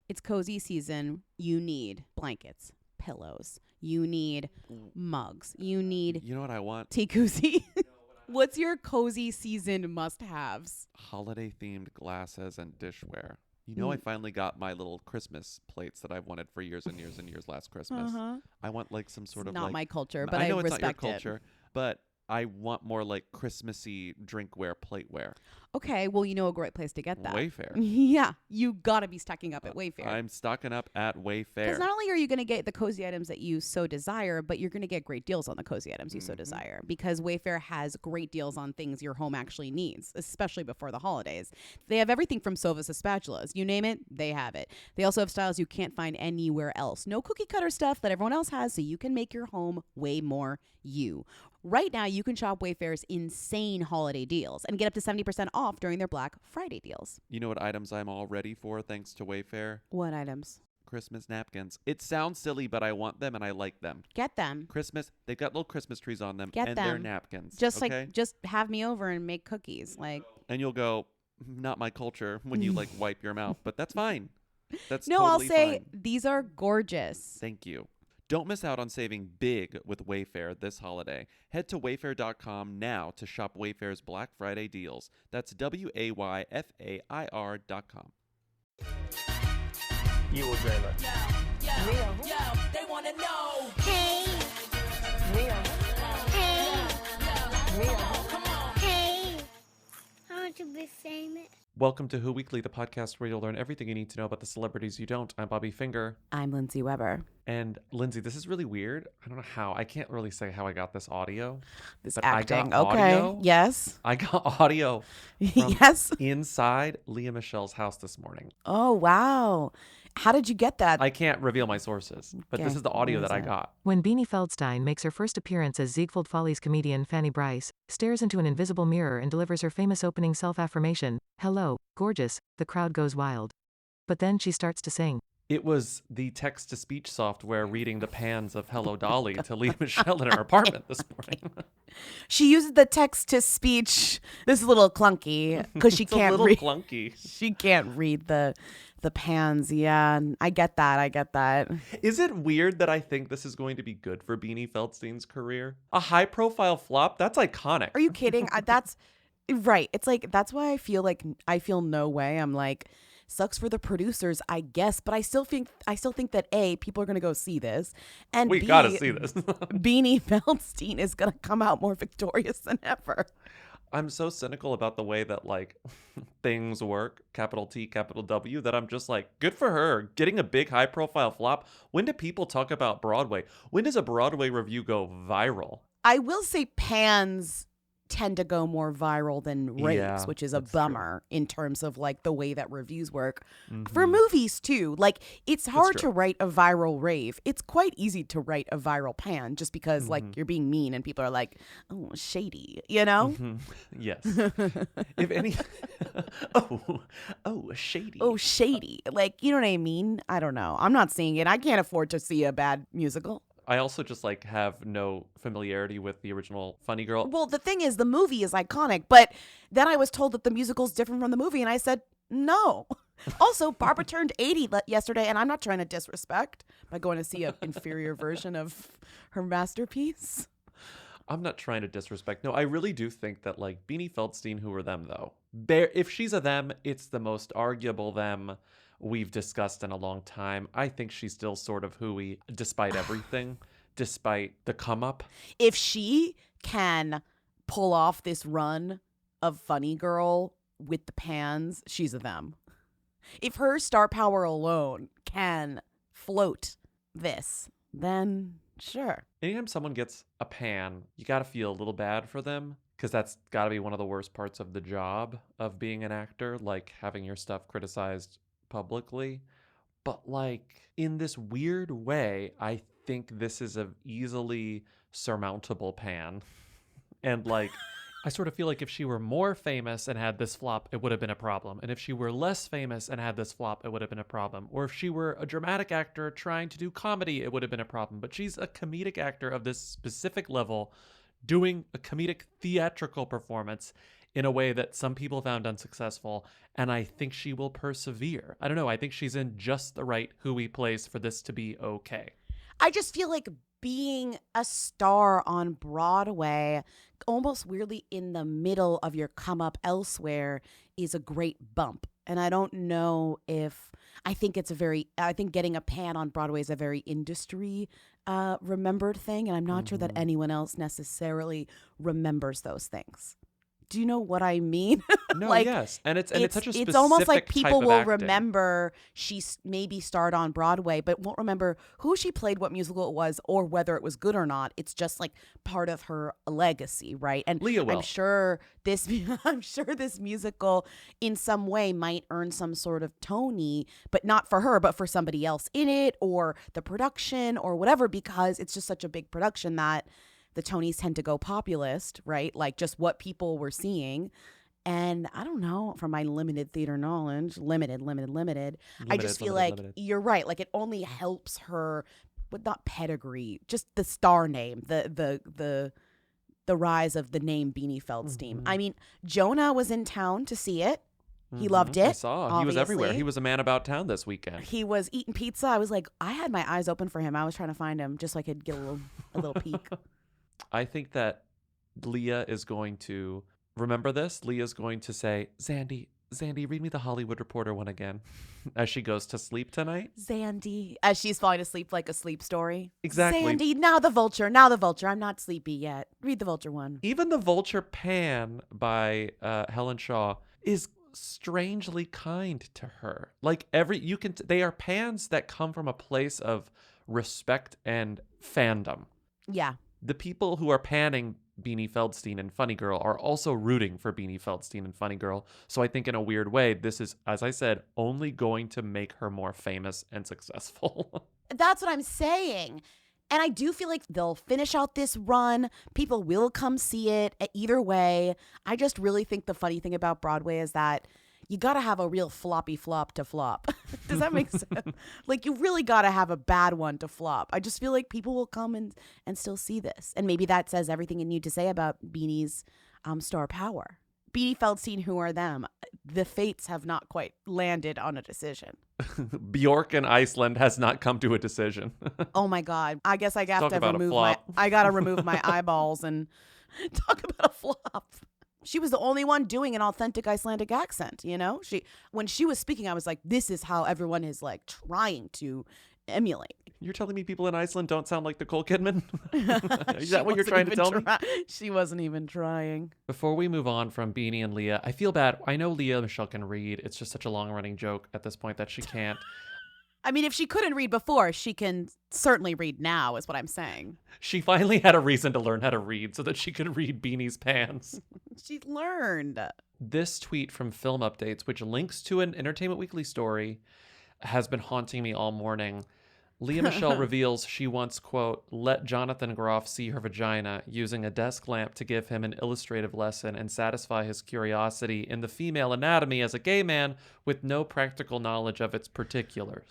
It's cozy season. You need blankets, pillows. You need mugs. You need You know what I want? tea koozie. What's your cozy season must-haves? Holiday themed glasses and dishware. You know, I finally got my little Christmas plates that I've wanted for years and years and years last Christmas. I want like some sort It's of not like my culture, but I know I it's not your respect it. culture, but I want more like Christmassy drinkware, plateware. Okay, well, you know a great place to get that. Wayfair. Yeah, you gotta be stocking up at Wayfair. I'm stocking up at Wayfair. Because not only are you going to get the cozy items that you so desire, but you're going to get great deals on the cozy items you so desire. Because Wayfair has great deals on things your home actually needs, especially before the holidays. They have everything from sofas to spatulas. You name it, they have it. They also have styles you can't find anywhere else. No cookie cutter stuff that everyone else has, so you can make your home way more you. Right now, you can shop Wayfair's insane holiday deals and get up to 70% off during their Black Friday deals. You know what items I'm all ready for thanks to Wayfair? What items? Christmas napkins. It sounds silly, but I want them and I like them. Get them. Christmas, they've got little Christmas trees on them. Get and them. they're napkins. Just okay? just have me over and make cookies. Like, And you'll go, not my culture, when you like wipe your mouth, but that's fine. That's no, totally I'll say fine. these are gorgeous. Thank you. Don't miss out on saving big with Wayfair this holiday. Head to wayfair.com now to shop Wayfair's Black Friday deals. That's WAYFAIR.com. You will dream it. Yo, they wanna know. Hey, Mia. hey, Mia. hey. I want to be famous. Welcome to Who Weekly, the podcast where you'll learn everything you need to know about the celebrities you don't. I'm Bobby Finger. I'm Lindsay Weber. And Lindsay, this is really weird. I don't know how. I can't really say how I got this audio. This But acting. I got Okay. audio. Yes. I got audio from Yes. inside Leah Michelle's house this morning. Oh, wow. How did you get that? I can't reveal my sources, but this Okay, is the audio what that is I it? got. When Beanie Feldstein makes her first appearance as Ziegfeld Follies comedian Fanny Bryce, stares into an invisible mirror and delivers her famous opening self-affirmation, "Hello, gorgeous," the crowd goes wild. But then she starts to sing. It was the text-to-speech software reading the pans of Hello Dolly to Leah Michelle in her apartment this morning. She uses the text to speech. This is a little clunky because she It's can't a little read. clunky. She can't read the pans. Yeah, I get that. I get that. Is it weird that I think this is going to be good for Beanie Feldstein's career? A high-profile flop? That's iconic. Are you kidding? That's right. It's like that's why I feel no way. I'm like, sucks for the producers, I guess, but I still think that A, people are gonna go see this, and We B, gotta see this. Beanie Feldstein is gonna come out more victorious than ever. I'm so cynical about the way that like things work, capital T, capital W, that I'm just like, good for her, getting a big high profile flop. When do people talk about Broadway? When does a Broadway review go viral? I will say pans tend to go more viral than raves, Yeah, which is a that's true. bummer in terms of like the way that reviews work Mm-hmm. for movies too. Like it's hard true. to write a viral rave. It's quite easy to write a viral pan just because Mm-hmm. like you're being mean and people are like, oh, shady, you know? Yes. If any, oh, shady. Oh, shady. Like, you know what I mean? I don't know. I'm not seeing it. I can't afford to see a bad musical. I also just like have no familiarity with the original Funny Girl. Well, the thing is, the movie is iconic, but then I was told that the musical's different from the movie, and I said, no. Also, Barbara turned 80 yesterday, and I'm not trying to disrespect by going to see an inferior version of her masterpiece. I'm not trying to disrespect. No, I really do think that like Beanie Feldstein, who are them though? If she's a them, it's the most arguable them we've discussed in a long time. I think she's still sort of hooey despite everything, despite the come up. If she can pull off this run of Funny Girl with the pans, she's a them. If her star power alone can float this, then sure. Anytime someone gets a pan, you got to feel a little bad for them because that's got to be one of the worst parts of the job of being an actor, like having your stuff criticized publicly. But like in this weird way, I think this is a easily surmountable pan. And like I sort of feel like if she were more famous and had this flop, it would have been a problem. And if she were less famous and had this flop, it would have been a problem. Or if she were a dramatic actor trying to do comedy, it would have been a problem. But she's a comedic actor of this specific level doing a comedic theatrical performance. in a way that some people found unsuccessful, and I think she will persevere. I don't know. I think she's in just the right hooey place for this to be okay. I just feel like being a star on Broadway, almost weirdly in the middle of your come up elsewhere, is a great bump. And I don't know if I think getting a pan on Broadway is a very industry remembered thing. And I'm not sure that anyone else necessarily remembers those things. Do you know what I mean? No, like, yes. And it's such a specific it's almost like type people of will acting. remember she maybe starred on Broadway, but won't remember who she played, what musical it was, or whether it was good or not. It's just like part of her legacy, right? And Leah will. I'm sure this musical in some way might earn some sort of Tony, but not for her, but for somebody else in it, or the production or whatever, because it's just such a big production that the Tonys tend to go populist, right? Like just what people were seeing. And I don't know, from my limited theater knowledge, limited. I just feel like you're right. Like it only helps her, but not pedigree, just the star name, the rise of the name Beanie Feldstein. I mean, Jonah was in town to see it. He loved it. I saw. Obviously. He was everywhere. He was a man about town this weekend. He was eating pizza. I was like, I had my eyes open for him. I was trying to find him just so I could get a little peek. I think that Leah is going to remember this. Leah's going to say, Zandy, read me the Hollywood Reporter one again as she goes to sleep tonight. Zandy, as she's falling asleep, like a sleep story. Exactly. Zandy, now the vulture. I'm not sleepy yet. Read the vulture one. Even the vulture pan by Helen Shaw is strangely kind to her. Like they are pans that come from a place of respect and fandom. Yeah. The people who are panning Beanie Feldstein and Funny Girl are also rooting for Beanie Feldstein and Funny Girl. So I think in a weird way, this is, as I said, only going to make her more famous and successful. That's what I'm saying. And I do feel like they'll finish out this run. People will come see it either way. I just really think the funny thing about Broadway is that you got to have a real floppy flop to flop. Does that make sense? Like, you really got to have a bad one to flop. I just feel like people will come and still see this. And maybe that says everything you need to say about Beanie's star power. Beanie Feldstein, who are them? The fates have not quite landed on a decision. Bjork in Iceland has not come to a decision. Oh my God. I guess I have Talk to about a remove flop. I got to remove my eyeballs and talk about a flop. She was the only one doing an authentic Icelandic accent, you know? When she was speaking, I was like, this is how everyone is like trying to emulate. You're telling me people in Iceland don't sound like Nicole Kidman? Is that what you're trying to tell me? She wasn't even trying. Before we move on from Beanie and Leah, I feel bad. I know Leah Michelle can read. It's just such a long-running joke at this point that she can't. I mean, if she couldn't read before, she can certainly read now, is what I'm saying. She finally had a reason to learn how to read so that she could read Beanie's pants. She learned. This tweet from Film Updates, which links to an Entertainment Weekly story, has been haunting me all morning. Leah Michelle reveals she once, quote, let Jonathan Groff see her vagina using a desk lamp to give him an illustrative lesson and satisfy his curiosity in the female anatomy as a gay man with no practical knowledge of its particulars.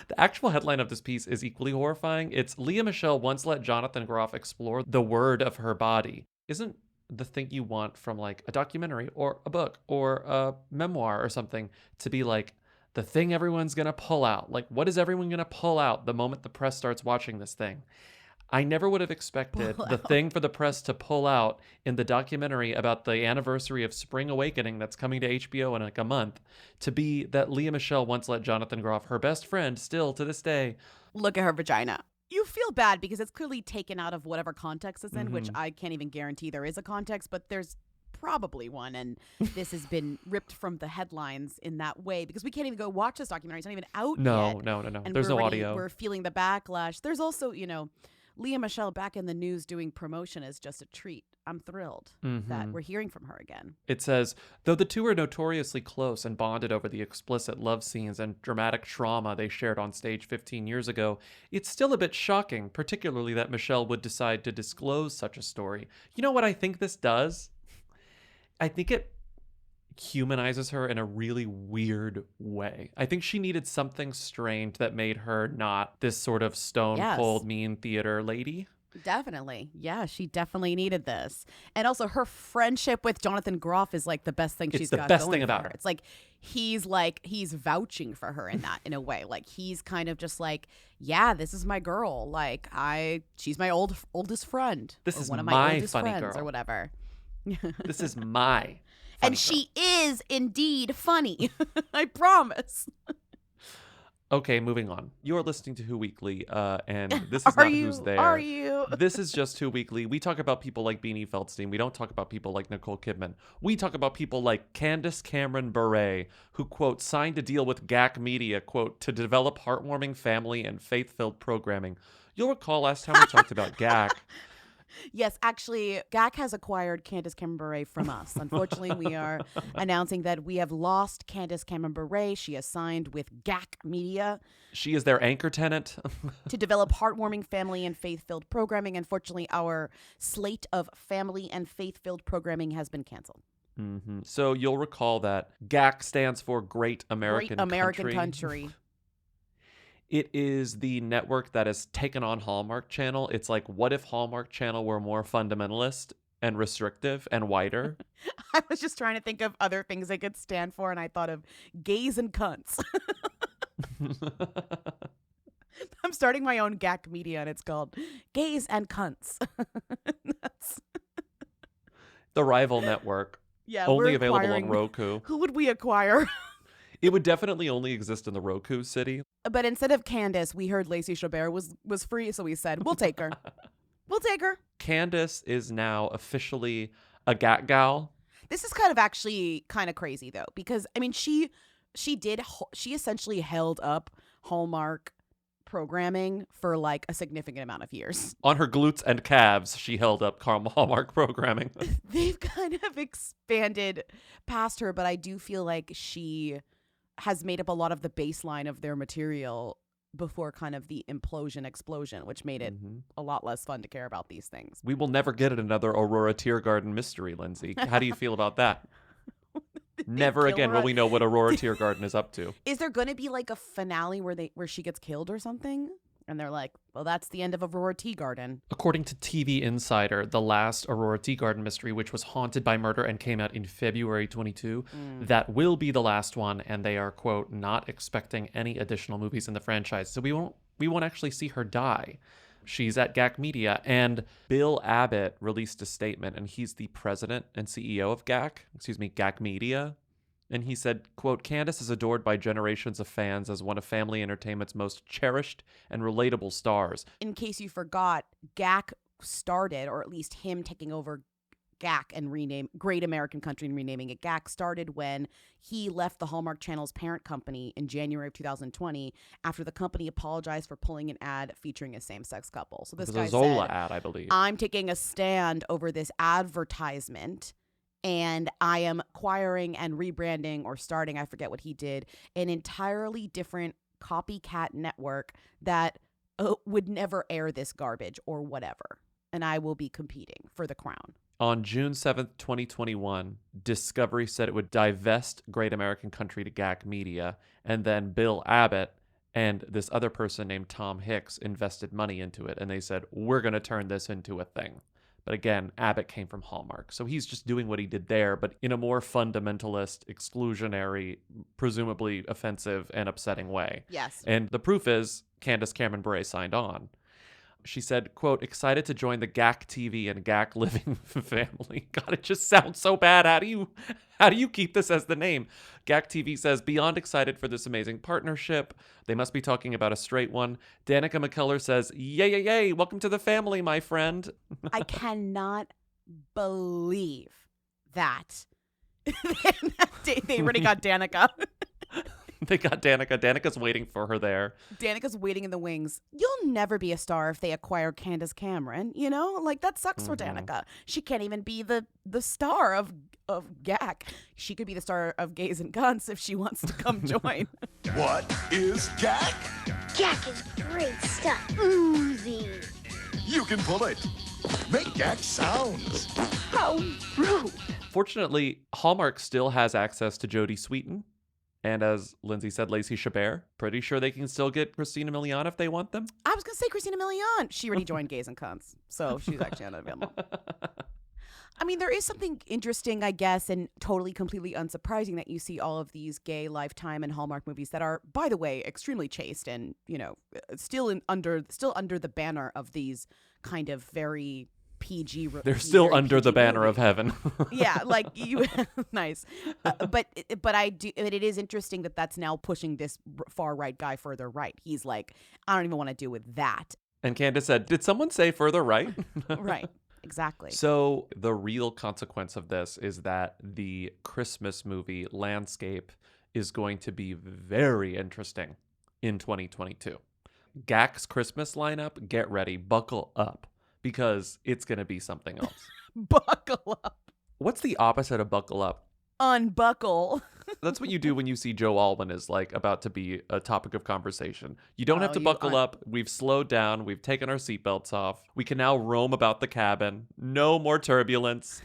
The actual headline of this piece is equally horrifying. It's Leah Michelle once let Jonathan Groff explore the word of her body. Isn't the thing you want from like a documentary or a book or a memoir or something to be like, the thing everyone's going to pull out? Like, what is everyone going to pull out the moment the press starts watching this thing? I never would have expected the thing for the press to pull out in the documentary about the anniversary of Spring Awakening that's coming to HBO in like a month to be that Leah Michelle once let Jonathan Groff, her best friend, still to this day, look at her vagina. You feel bad because it's clearly taken out of whatever context it's in, which I can't even guarantee there is a context, but there's probably one, and this has been ripped from the headlines in that way because we can't even go watch this documentary. It's not even out yet. No. And There's no audio. We're feeling the backlash. There's also, Leah Michelle back in the news doing promotion is just a treat. I'm thrilled that we're hearing from her again. It says, though the two are notoriously close and bonded over the explicit love scenes and dramatic trauma they shared on stage 15 years ago, it's still a bit shocking, particularly that Michelle would decide to disclose such a story. You know what I think this does? I think it humanizes her in a really weird way. I think she needed something strange that made her not this sort of stone cold mean theater lady. Definitely. Yeah, she definitely needed this. And also her friendship with Jonathan Groff is like the best thing It's she's the got best going thing for about her. her. It's like he's vouching for her in that in a way. Like he's kind of just like, yeah, this is my girl. Like she's my oldest friend. This or is one of my oldest funny friends girl. or whatever. This is my funny And girl. she is indeed funny. I promise. Okay, moving on. You're listening to Who Weekly, and this is Are not you? Who's There. Are you? This is just Who Weekly. We talk about people like Beanie Feldstein. We don't talk about people like Nicole Kidman. We talk about people like Candace Cameron Bure, who, quote, signed a deal with GAC Media, quote, to develop heartwarming family and faith-filled programming. You'll recall last time we talked about GAC. Yes, actually, GAC has acquired Candace Cameron Bure from us. Unfortunately, we are announcing that we have lost Candace Cameron Bure. She has signed with GAC Media She is their anchor tenant. to develop heartwarming family and faith-filled programming. Unfortunately, our slate of family and faith-filled programming has been canceled. Mm-hmm. So you'll recall that GAC stands for Great American Great American Country. It is the network that has taken on Hallmark Channel. It's like, what if Hallmark Channel were more fundamentalist and restrictive and wider? I was just trying to think of other things they could stand for, and I thought of gays and cunts. I'm starting my own GAC Media, and it's called Gays and Cunts. That's, The rival network. yeah, Only we're available acquiring- on Roku. Who would we acquire? It would definitely only exist in the Roku city. But instead of Candace, we heard Lacey Chabert was free, so we said, we'll take her. We'll take her. Candace is now officially a GAC gal. This is kind of actually kind of crazy, though, because, I mean, she essentially held up Hallmark programming for like a significant amount of years. On her glutes and calves, she held up Hallmark programming. They've kind of expanded past her, but I do feel like she has made up a lot of the baseline of their material before kind of the explosion, which made it a lot less fun to care about these things. We will never get another Aurora Tiergarten mystery, Lindsay. How do you feel about that? Never kill again her? will we know what Aurora Tiergarten is up to. Is there going to be like a finale where she gets killed or something? And they're like, well, that's the end of Aurora Teagarden. According to TV Insider, the last Aurora Teagarden mystery, which was haunted by murder and came out in February 22, that will be the last one, and they are, quote, not expecting any additional movies in the franchise. So we won't actually see her die. She's at GAC Media, and Bill Abbott released a statement, and he's the president and CEO of GAC Media. And he said, quote, Candace is adored by generations of fans as one of family entertainment's most cherished and relatable stars. In case you forgot, GAC started, or at least him taking over GAC and rename Great American Country and renaming it GAC started when he left the Hallmark Channel's parent company in January of 2020 after the company apologized for pulling an ad featuring a same-sex couple. So this It guy was a Zola said, ad, I believe. I'm taking a stand over this advertisement, and I am acquiring and rebranding or starting, I forget what he did, an entirely different copycat network that would never air this garbage or whatever. And I will be competing for the crown. On June 7th, 2021, Discovery said it would divest Great American Country to GAC Media, and then Bill Abbott and this other person named Tom Hicks invested money into it, and they said, we're going to turn this into a thing. But again, Abbott came from Hallmark, so he's just doing what he did there, but in a more fundamentalist, exclusionary, presumably offensive and upsetting way. Yes. And the proof is Candace Cameron Bure signed on. She said, quote, excited to join the GAC TV and GAC living family. God, it just sounds so bad. How do you keep this as the name? GAC TV says, beyond excited for this amazing partnership. They must be talking about a straight one. Danica McKellar says, yay, yay, yay. Welcome to the family, my friend. I cannot believe that. They already got Danica. They got Danica. Danica's waiting for her there. Danica's waiting in the wings. You'll never be a star if they acquire Candace Cameron, you know? Like, that sucks for Danica. She can't even be the star of GAC. She could be the star of Gays and Guns if she wants to come join. What is GAC? Jack is great stuff. Oozy. You can pull it. Make GAC sounds. How rude. Fortunately, Hallmark still has access to Jodie Sweetin. And as Lindsay said, Lacey Chabert. Pretty sure they can still get Christina Milian if they want them. I was going to say Christina Milian. She already joined Gays and Cunts, so she's actually unavailable. I mean, there is something interesting, I guess, and totally, completely unsurprising that you see all of these gay Lifetime and Hallmark movies that are, by the way, extremely chaste and, you know, still under the banner of these kind of very PG. They're still very under the PG banner movies. of heaven. Yeah, like you, nice. But I do. But it is interesting that that's now pushing this far right guy further right. He's like, I don't even want to deal with that. And Candace said, did someone say further right? Right. Exactly. So the real consequence of this is that the Christmas movie landscape is going to be very interesting in 2022. GAC's Christmas lineup, get ready, buckle up, because it's going to be something else. Buckle up. What's the opposite of buckle up? Unbuckle. That's what you do when you see Joe Alwyn is like about to be a topic of conversation. You don't have to buckle up. We've slowed down. We've taken our seatbelts off. We can now roam about the cabin. No more turbulence.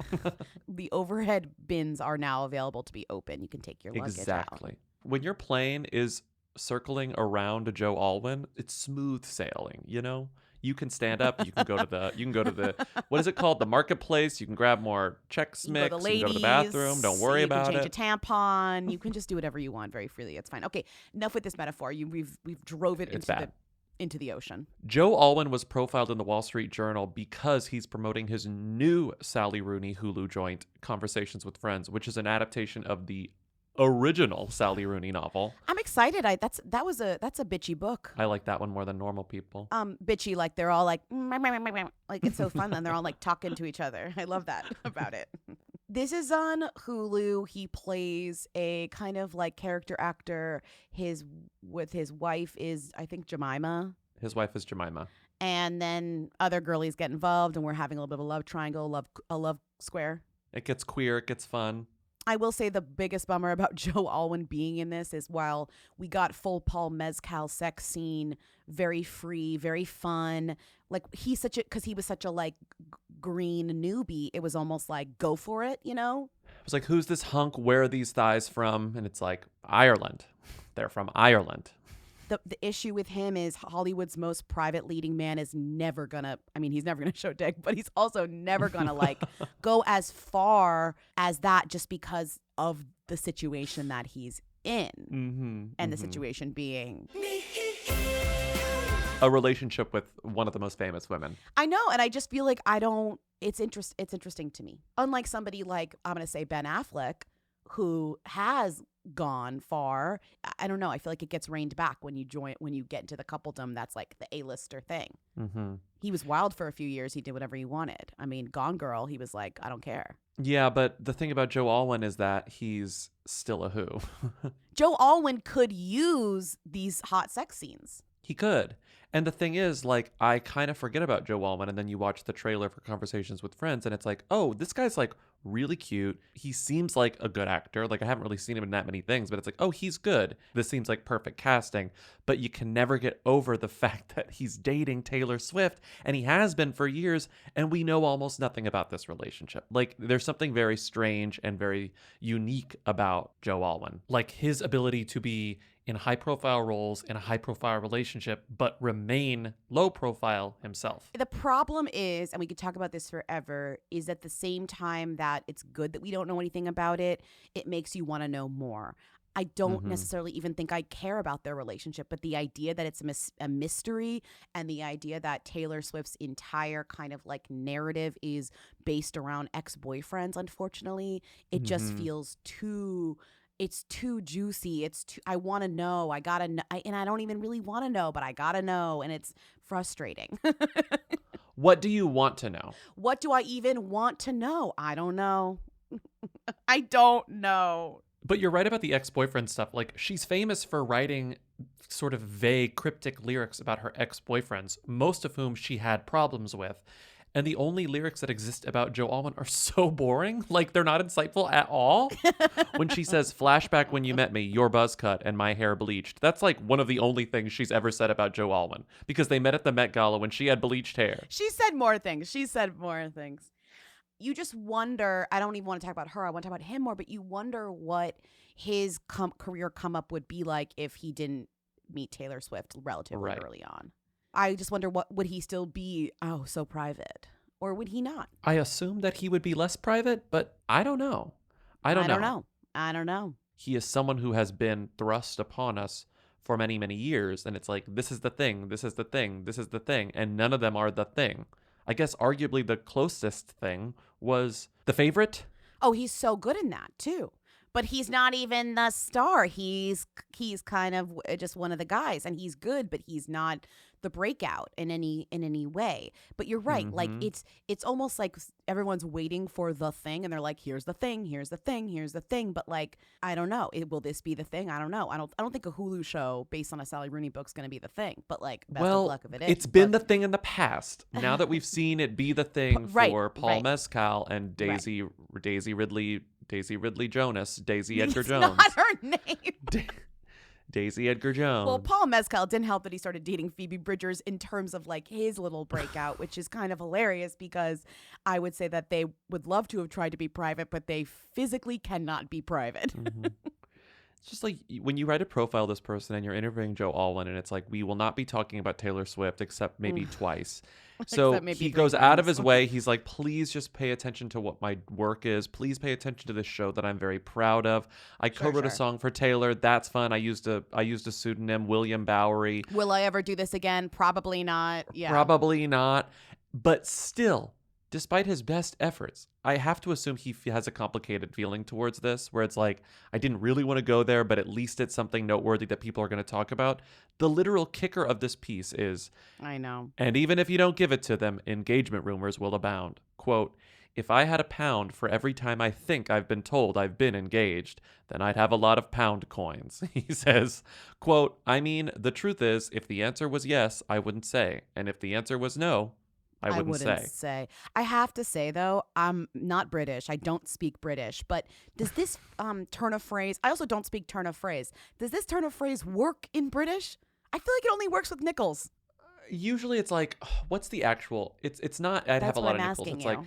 The overhead bins are now available to be open. You can take your luggage Exactly. out. When your plane is circling around Joe Alwyn, it's smooth sailing, you know? You can stand up. You can go to the what is it called? The marketplace. You can grab more Chex Mix. You can go to the bathroom. Don't worry about it. You can change a tampon. You can just do whatever you want very freely. It's fine. Okay, enough with this metaphor. We've drove it into the ocean. Joe Alwyn was profiled in the Wall Street Journal because he's promoting his new Sally Rooney Hulu joint, Conversations with Friends, which is an adaptation of the original Sally Rooney novel. I'm excited. That's a bitchy book. I like that one more than normal people. Bitchy, like they're all like it's so fun and they're all like talking to each other. I love that about it. This is on Hulu. He plays a kind of like character actor. His wife is, I think, Jemima. His wife is Jemima. And then other girlies get involved and we're having a little bit of a love triangle, a love square. It gets queer, it gets fun. I will say the biggest bummer about Joe Alwyn being in this is while we got full Paul Mezcal sex scene, very free, very fun. Like because he was such a like green newbie, it was almost like go for it, you know? It was like, who's this hunk? Where are these thighs from? And it's like, Ireland. They're from Ireland. The issue with him is Hollywood's most private leading man is never gonna, I mean, he's never gonna show dick, but he's also never gonna like go as far as that just because of the situation that he's in. And the situation being a relationship with one of the most famous women. I know, and I just feel like it's interesting to me. Unlike somebody like, I'm gonna say Ben Affleck, who has gone far. I don't know. I feel like it gets reined back when you get into the coupledom. That's like the A-lister thing. He was wild for a few years. He did whatever he wanted. I mean, Gone Girl, he was like, I don't care. Yeah, but the thing about Joe Alwyn is that he's still a who. Joe Alwyn could use these hot sex scenes. He could. And the thing is, like, I kind of forget about Joe Alwyn, and then you watch the trailer for Conversations with Friends, and it's like, oh, this guy's like really cute. He seems like a good actor. Like, I haven't really seen him in that many things, but it's like, oh, he's good. This seems like perfect casting. But you can never get over the fact that he's dating Taylor Swift, and he has been for years, and we know almost nothing about this relationship. Like, there's something very strange and very unique about Joe Alwyn. Like, his ability to be in high-profile roles in a high-profile relationship, but remain low-profile himself. The problem is, and we could talk about this forever, is at the same time that it's good that we don't know anything about it, it makes you want to know more. I don't necessarily even think I care about their relationship, but the idea that it's a mystery and the idea that Taylor Swift's entire kind of like narrative is based around ex-boyfriends, unfortunately, it just feels too... It's too juicy. I want to know. I gotta know. And I don't even really want to know, but I gotta know. And it's frustrating. What do you want to know? What do I even want to know? I don't know. I don't know. But you're right about the ex-boyfriend stuff. Like, she's famous for writing sort of vague, cryptic lyrics about her ex-boyfriends, most of whom she had problems with. And the only lyrics that exist about Joe Alwyn are so boring. Like, they're not insightful at all. When she says, flashback when you met me, your buzz cut and my hair bleached. That's like one of the only things she's ever said about Joe Alwyn. Because they met at the Met Gala when she had bleached hair. She said more things. you just wonder, I don't even want to talk about her, I want to talk about him more, but you wonder what his career come up would be like if he didn't meet Taylor Swift relatively early on. I just wonder, what would he still be so private, or would he not? I assume that he would be less private, but I don't know. I don't know. He is someone who has been thrust upon us for many, many years, and it's like, this is the thing, this is the thing, this is the thing, and none of them are the thing. I guess arguably the closest thing was The Favorite. Oh, he's so good in that too. But he's not even the star. He's kind of just one of the guys, and he's good, but he's not the breakout in any way. But you're right. Like it's almost like everyone's waiting for the thing, and they're like, here's the thing, here's the thing, here's the thing. But like, I don't know. Will this be the thing? I don't know. I don't think a Hulu show based on a Sally Rooney book's going to be the thing. But like, best of luck if it is. It's been the thing in the past. Now that we've seen it be the thing for Paul Mescal and Daisy Ridley Jonas, Daisy Edgar Jones. Not her name. Daisy Edgar Jones. Well, Paul Mescal didn't help that he started dating Phoebe Bridgers in terms of like his little breakout, which is kind of hilarious because I would say that they would love to have tried to be private, but they physically cannot be private. It's just like when you write a profile of this person and you're interviewing Joe Alwyn, and it's like, we will not be talking about Taylor Swift except maybe twice. So he goes out of his way. He's like, please just pay attention to what my work is. Please pay attention to this show that I'm very proud of. I co-wrote a song for Taylor. That's fun. I used a pseudonym, William Bowery. Will I ever do this again? Probably not. Yeah. Probably not. But still, despite his best efforts, I have to assume he has a complicated feeling towards this, where it's like, I didn't really want to go there, but at least it's something noteworthy that people are going to talk about. The literal kicker of this piece is, I know. And even if you don't give it to them, engagement rumors will abound. Quote, if I had £1 for every time I think I've been told I've been engaged, then I'd have a lot of pound coins. He says, quote, I mean, the truth is, if the answer was yes, I wouldn't say. And if the answer was no, I wouldn't say. I have to say, though, I'm not British. I don't speak British. But does this turn of phrase, I also don't speak turn of phrase. Does this turn of phrase work in British? I feel like it only works with nickels. Usually it's like, what's the actual? It's not, I'd have a lot of nickels. It's like,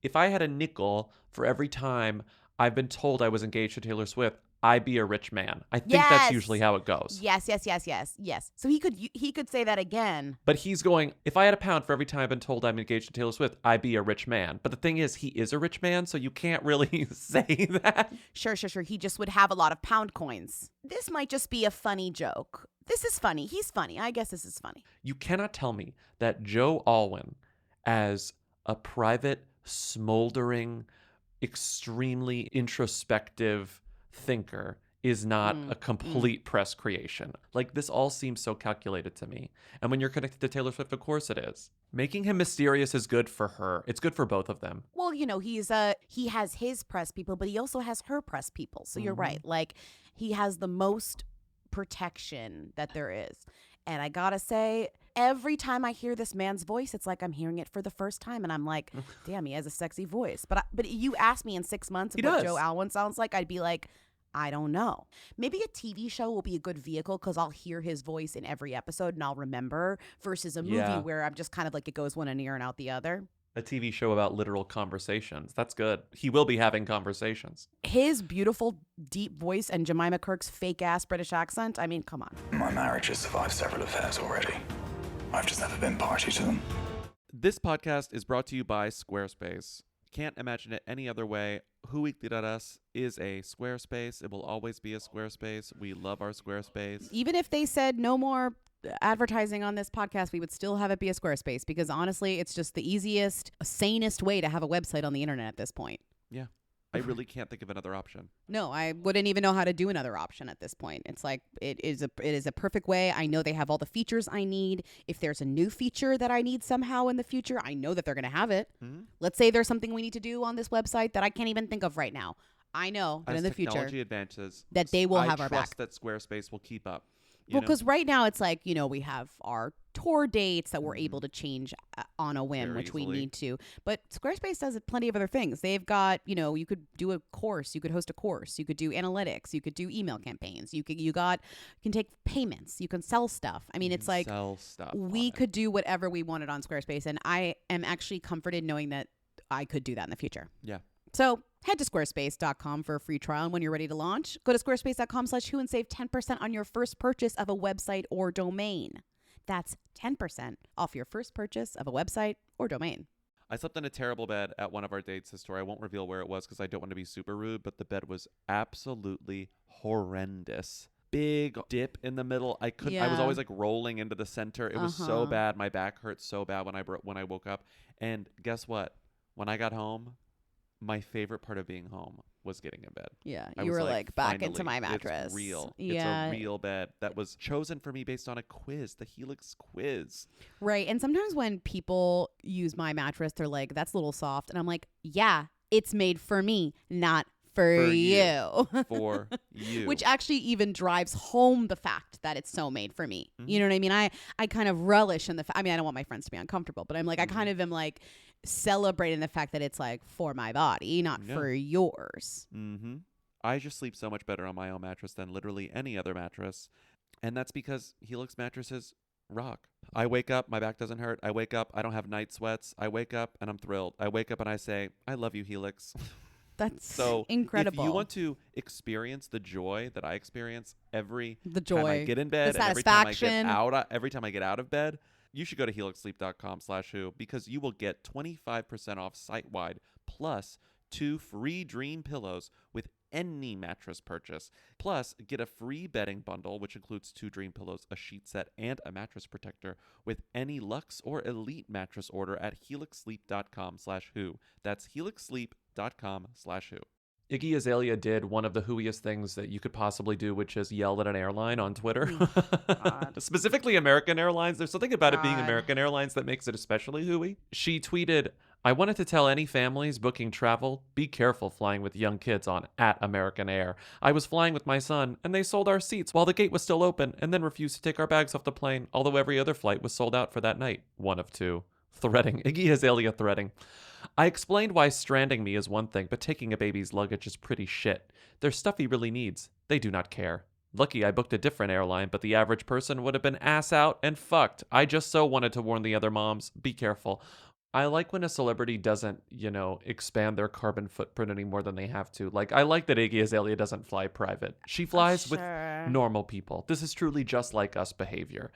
if I had a nickel for every time I've been told I was engaged to Taylor Swift, I'd be a rich man. I think that's usually how it goes. Yes. So he could say that again. But he's going, if I had £1 for every time I've been told I'm engaged to Taylor Swift, I'd be a rich man. But the thing is, he is a rich man, so you can't really say that. Sure. He just would have a lot of pound coins. This might just be a funny joke. This is funny. He's funny. I guess this is funny. You cannot tell me that Joe Alwyn, as a private, smoldering, extremely introspective thinker, is not a complete press creation. Like, this all seems so calculated to me. And when you're connected to Taylor Swift, of course it is. Making him mysterious is good for her. It's good for both of them. Well, you know, he has his press people, but he also has her press people. So you're right. Like, he has the most protection that there is. And I gotta say, every time I hear this man's voice, it's like I'm hearing it for the first time, and I'm like, damn, he has a sexy voice. But you ask me in 6 months what Joe Alwyn sounds like, I'd be like, I don't know. Maybe a TV show will be a good vehicle because I'll hear his voice in every episode and I'll remember, versus a movie where I'm just kind of like, it goes one ear and out the other. A TV show about literal conversations. That's good. He will be having conversations. His beautiful, deep voice and Jemima Kirk's fake-ass British accent. I mean, come on. My marriage has survived several affairs already. I've just never been party to them. This podcast is brought to you by Squarespace. Can't imagine it any other way. Whoweekly.us is a Squarespace. It will always be a Squarespace. We love our Squarespace. Even if they said no more advertising on this podcast, we would still have it be a Squarespace, because honestly, it's just the easiest, sanest way to have a website on the internet at this point. Yeah. I really can't think of another option. No, I wouldn't even know how to do another option at this point. It's like, it is a perfect way. I know they have all the features I need. If there's a new feature that I need somehow in the future, I know that they're going to have it. Mm-hmm. Let's say there's something we need to do on this website that I can't even think of right now. I know that in the future, technology advances, that they will have our back. I trust that Squarespace will keep up. Well, because right now it's like, you know, we have our tour dates that we're able to change on a whim, which we need to. But Squarespace does plenty of other things. They've got, you know, you could do a course, you could host a course, you could do analytics, you could do email campaigns, you can take payments, you can sell stuff. I mean, it's like sell stuff. We could do whatever we wanted on Squarespace, and I am actually comforted knowing that I could do that in the future. Yeah. So head to squarespace.com for a free trial. And when you're ready to launch, go to squarespace.com/who and save 10% on your first purchase of a website or domain. That's 10% off your first purchase of a website or domain. I slept in a terrible bed at one of our dates this story. I won't reveal where it was because I don't want to be super rude, but the bed was absolutely horrendous. Big dip in the middle. I couldn't. I was Yeah. always like rolling into the center. It was so bad. My back hurt so bad when I woke up. And guess what? When I got home, my favorite part of being home was getting in bed. Yeah, I you was were like back into finally, my mattress. It's real. Yeah. It's a real bed that was chosen for me based on a quiz, the Helix quiz. Right. And sometimes when people use my mattress, they're like, that's a little soft. And I'm like, yeah, it's made for me, not for you. For you. Which actually even drives home the fact that it's so made for me. Mm-hmm. You know what I mean? I kind of relish in the I mean, I don't want my friends to be uncomfortable, but I'm like, Mm-hmm. I kind of am like celebrating the fact that it's like for my body, not for yours. Mm-hmm. I just sleep so much better on my own mattress than literally any other mattress. And that's because Helix mattresses rock. I wake up, my back doesn't hurt. I wake up, I don't have night sweats. I wake up and I'm thrilled. I wake up and I say, I love you, Helix. That's So incredible. if you want to experience the joy that I experience every The time I joy, get in bed the and every time satisfaction. every time I get out of bed, you should go to helixsleep.com/who because you will get 25% off site-wide plus 2 free dream pillows with any mattress purchase. Plus, get a free bedding bundle, which includes 2 dream pillows, a sheet set, and a mattress protector with any Luxe or Elite mattress order at helixsleep.com/who. That's helixsleep.com/who. Iggy Azalea did one of the hooiest things that you could possibly do, which is yell at an airline on Twitter. Specifically American Airlines. There's something about it being American Airlines that makes it especially hooey. She tweeted, I wanted to tell any families booking travel, be careful flying with young kids on @American Air. I was flying with my son, and they sold our seats while the gate was still open, and then refused to take our bags off the plane, although every other flight was sold out for that night. One of 2. Threading. Iggy Azalea threading. I explained why stranding me is one thing, but taking a baby's luggage is pretty shit. There's stuff he really needs. They do not care. Lucky I booked a different airline, but the average person would have been ass out and fucked. I just so wanted to warn the other moms. Be careful. I like when a celebrity doesn't, expand their carbon footprint any more than they have to. Like, I like that Iggy Azalea doesn't fly private. She flies with normal people. This is truly just like us behavior.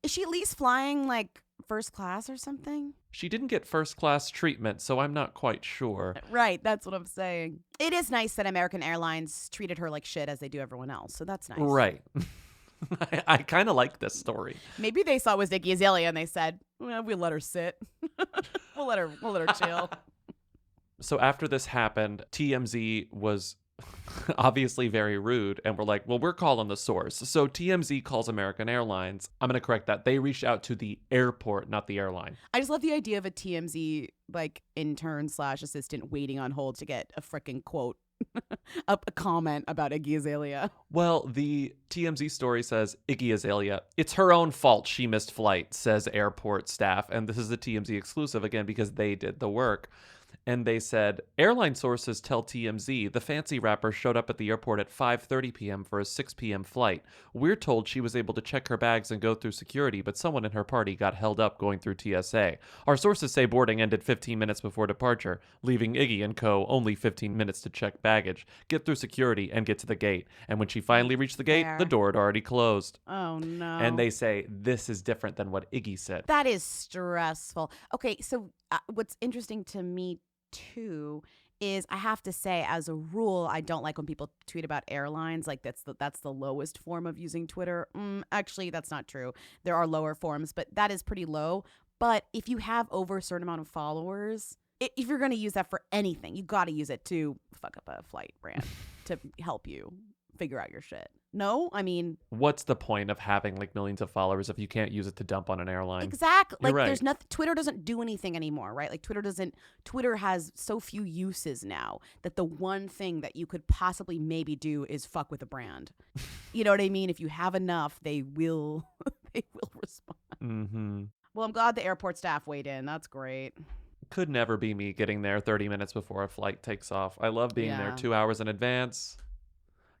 Is she at least flying like first class or something? She didn't get first class treatment, so I'm not quite sure. Right, that's what I'm saying. It is nice that American Airlines treated her like shit as they do everyone else, so that's nice. Right. I kind of like this story. Maybe they saw it was Iggy Azalea and they said, well, we'll let her sit. we'll let her chill. So after this happened, TMZ was obviously very rude, and we're like, well, we're calling the source. So TMZ calls American Airlines. I'm going to correct that. They reached out to the airport, not the airline. I just love the idea of a TMZ like intern/assistant waiting on hold to get a freaking quote, a comment about Iggy Azalea. Well, the TMZ story says, Iggy Azalea, it's her own fault she missed flight, says airport staff. And this is a TMZ exclusive, again, because they did the work. And they said, airline sources tell TMZ the fancy rapper showed up at the airport at 5:30 p.m. for a 6 p.m. flight. We're told she was able to check her bags and go through security, but someone in her party got held up going through TSA. Our sources say boarding ended 15 minutes before departure, leaving Iggy and co. only 15 minutes to check baggage, get through security, and get to the gate. And when she finally reached the gate, the door had already closed. Oh, no. And they say this is different than what Iggy said. That is stressful. Okay, so what's interesting to me too is I have to say, as a rule, I don't like when people tweet about airlines. Like that's the lowest form of using Twitter. Actually, that's not true. There are lower forms, but that is pretty low. But if you have over a certain amount of followers, if you're going to use that for anything, you got to use it to fuck up a flight brand to help you figure out your shit. No, I mean, what's the point of having like millions of followers if you can't use it to dump on an airline? Exactly. You're Like right. there's nothing. Twitter doesn't do anything anymore, right? Like Twitter has so few uses now that the one thing that you could possibly maybe do is fuck with a brand. You know what I mean? If you have enough, they will respond. Mm-hmm. Well, I'm glad the airport staff weighed in. That's great. Could never be me getting there 30 minutes before a flight takes off. I love being there 2 hours in advance,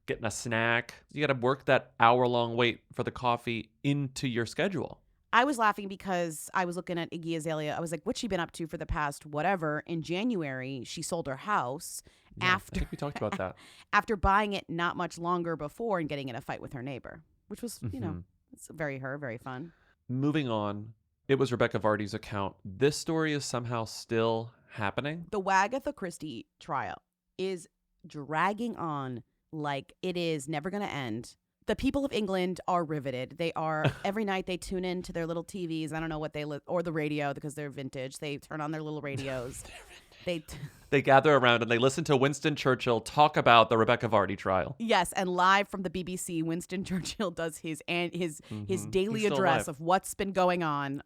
getting a snack. You got to work that hour-long wait for the coffee into your schedule. I was laughing because I was looking at Iggy Azalea. I was like, what's she been up to for the past whatever? In January, she sold her house Yeah, after I think we talked about that. after buying it not much longer before and getting in a fight with her neighbor, which was, Mhm. it's very fun. Moving on, it was Rebecca Vardy's account. This story is somehow still happening. The Wagatha Christie trial is dragging on like it is never going to end. The people of England are riveted. They are, every night they tune in to their little TVs. I don't know what they, or the radio because they're vintage. They turn on their little radios. They gather around and they listen to Winston Churchill talk about the Rebecca Vardy trial. Yes, and live from the BBC, Winston Churchill does his daily He's still address alive. of what's been going on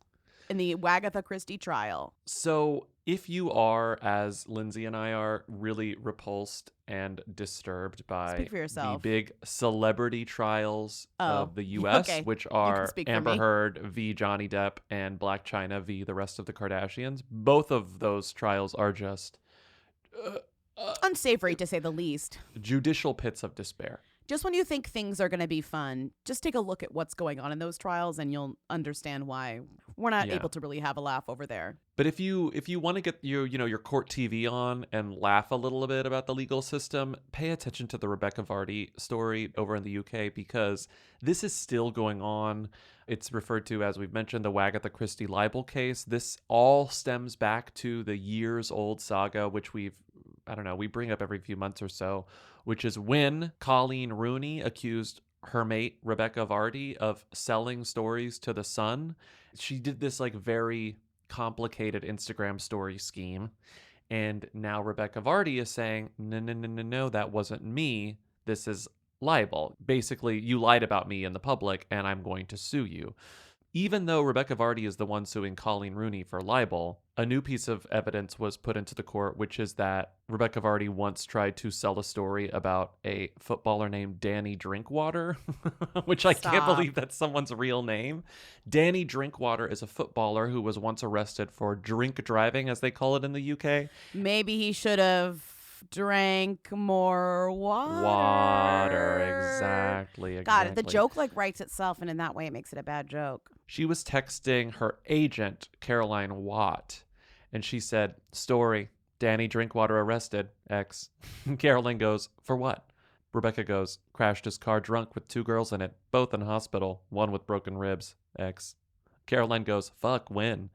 in the Wagatha Christie trial. So if you are, as Lindsay and I are, really repulsed and disturbed by Speak for the yourself. big celebrity trials Oh, of the U.S., okay. which can are speak for Amber me. Heard v. Johnny Depp and Black China v. the rest of the Kardashians, both of those trials are just Unsavory, to say the least. judicial pits of despair. Just when you think things are going to be fun, just take a look at what's going on in those trials and you'll understand why we're not Yeah. able to really have a laugh over there. But if you want to get your court TV on and laugh a little bit about the legal system, pay attention to the Rebecca Vardy story over in the UK, because this is still going on. It's referred to, as we've mentioned, the Wagatha Christie libel case. This all stems back to the years-old saga, which we bring up every few months or so, which is when Colleen Rooney accused her mate, Rebecca Vardy, of selling stories to the Sun. She did this very complicated Instagram story scheme. And now Rebecca Vardy is saying, no, that wasn't me. This is libel. Basically, you lied about me in the public and I'm going to sue you. Even though Rebecca Vardy is the one suing Colleen Rooney for libel, a new piece of evidence was put into the court, which is that Rebecca Vardy once tried to sell a story about a footballer named Danny Drinkwater, which I can't Stop. believe that's someone's real name. Danny Drinkwater is a footballer who was once arrested for drink driving, as they call it in the UK. Maybe he should have drank more water. Exactly. God, the joke writes itself, and in that way it makes it a bad joke. She was texting her agent, Caroline Watt, and she said, story, Danny Drinkwater arrested, X. Caroline goes, for what? Rebecca goes, crashed his car drunk with 2 girls in it, both in hospital, one with broken ribs, X. Caroline goes, fuck, when?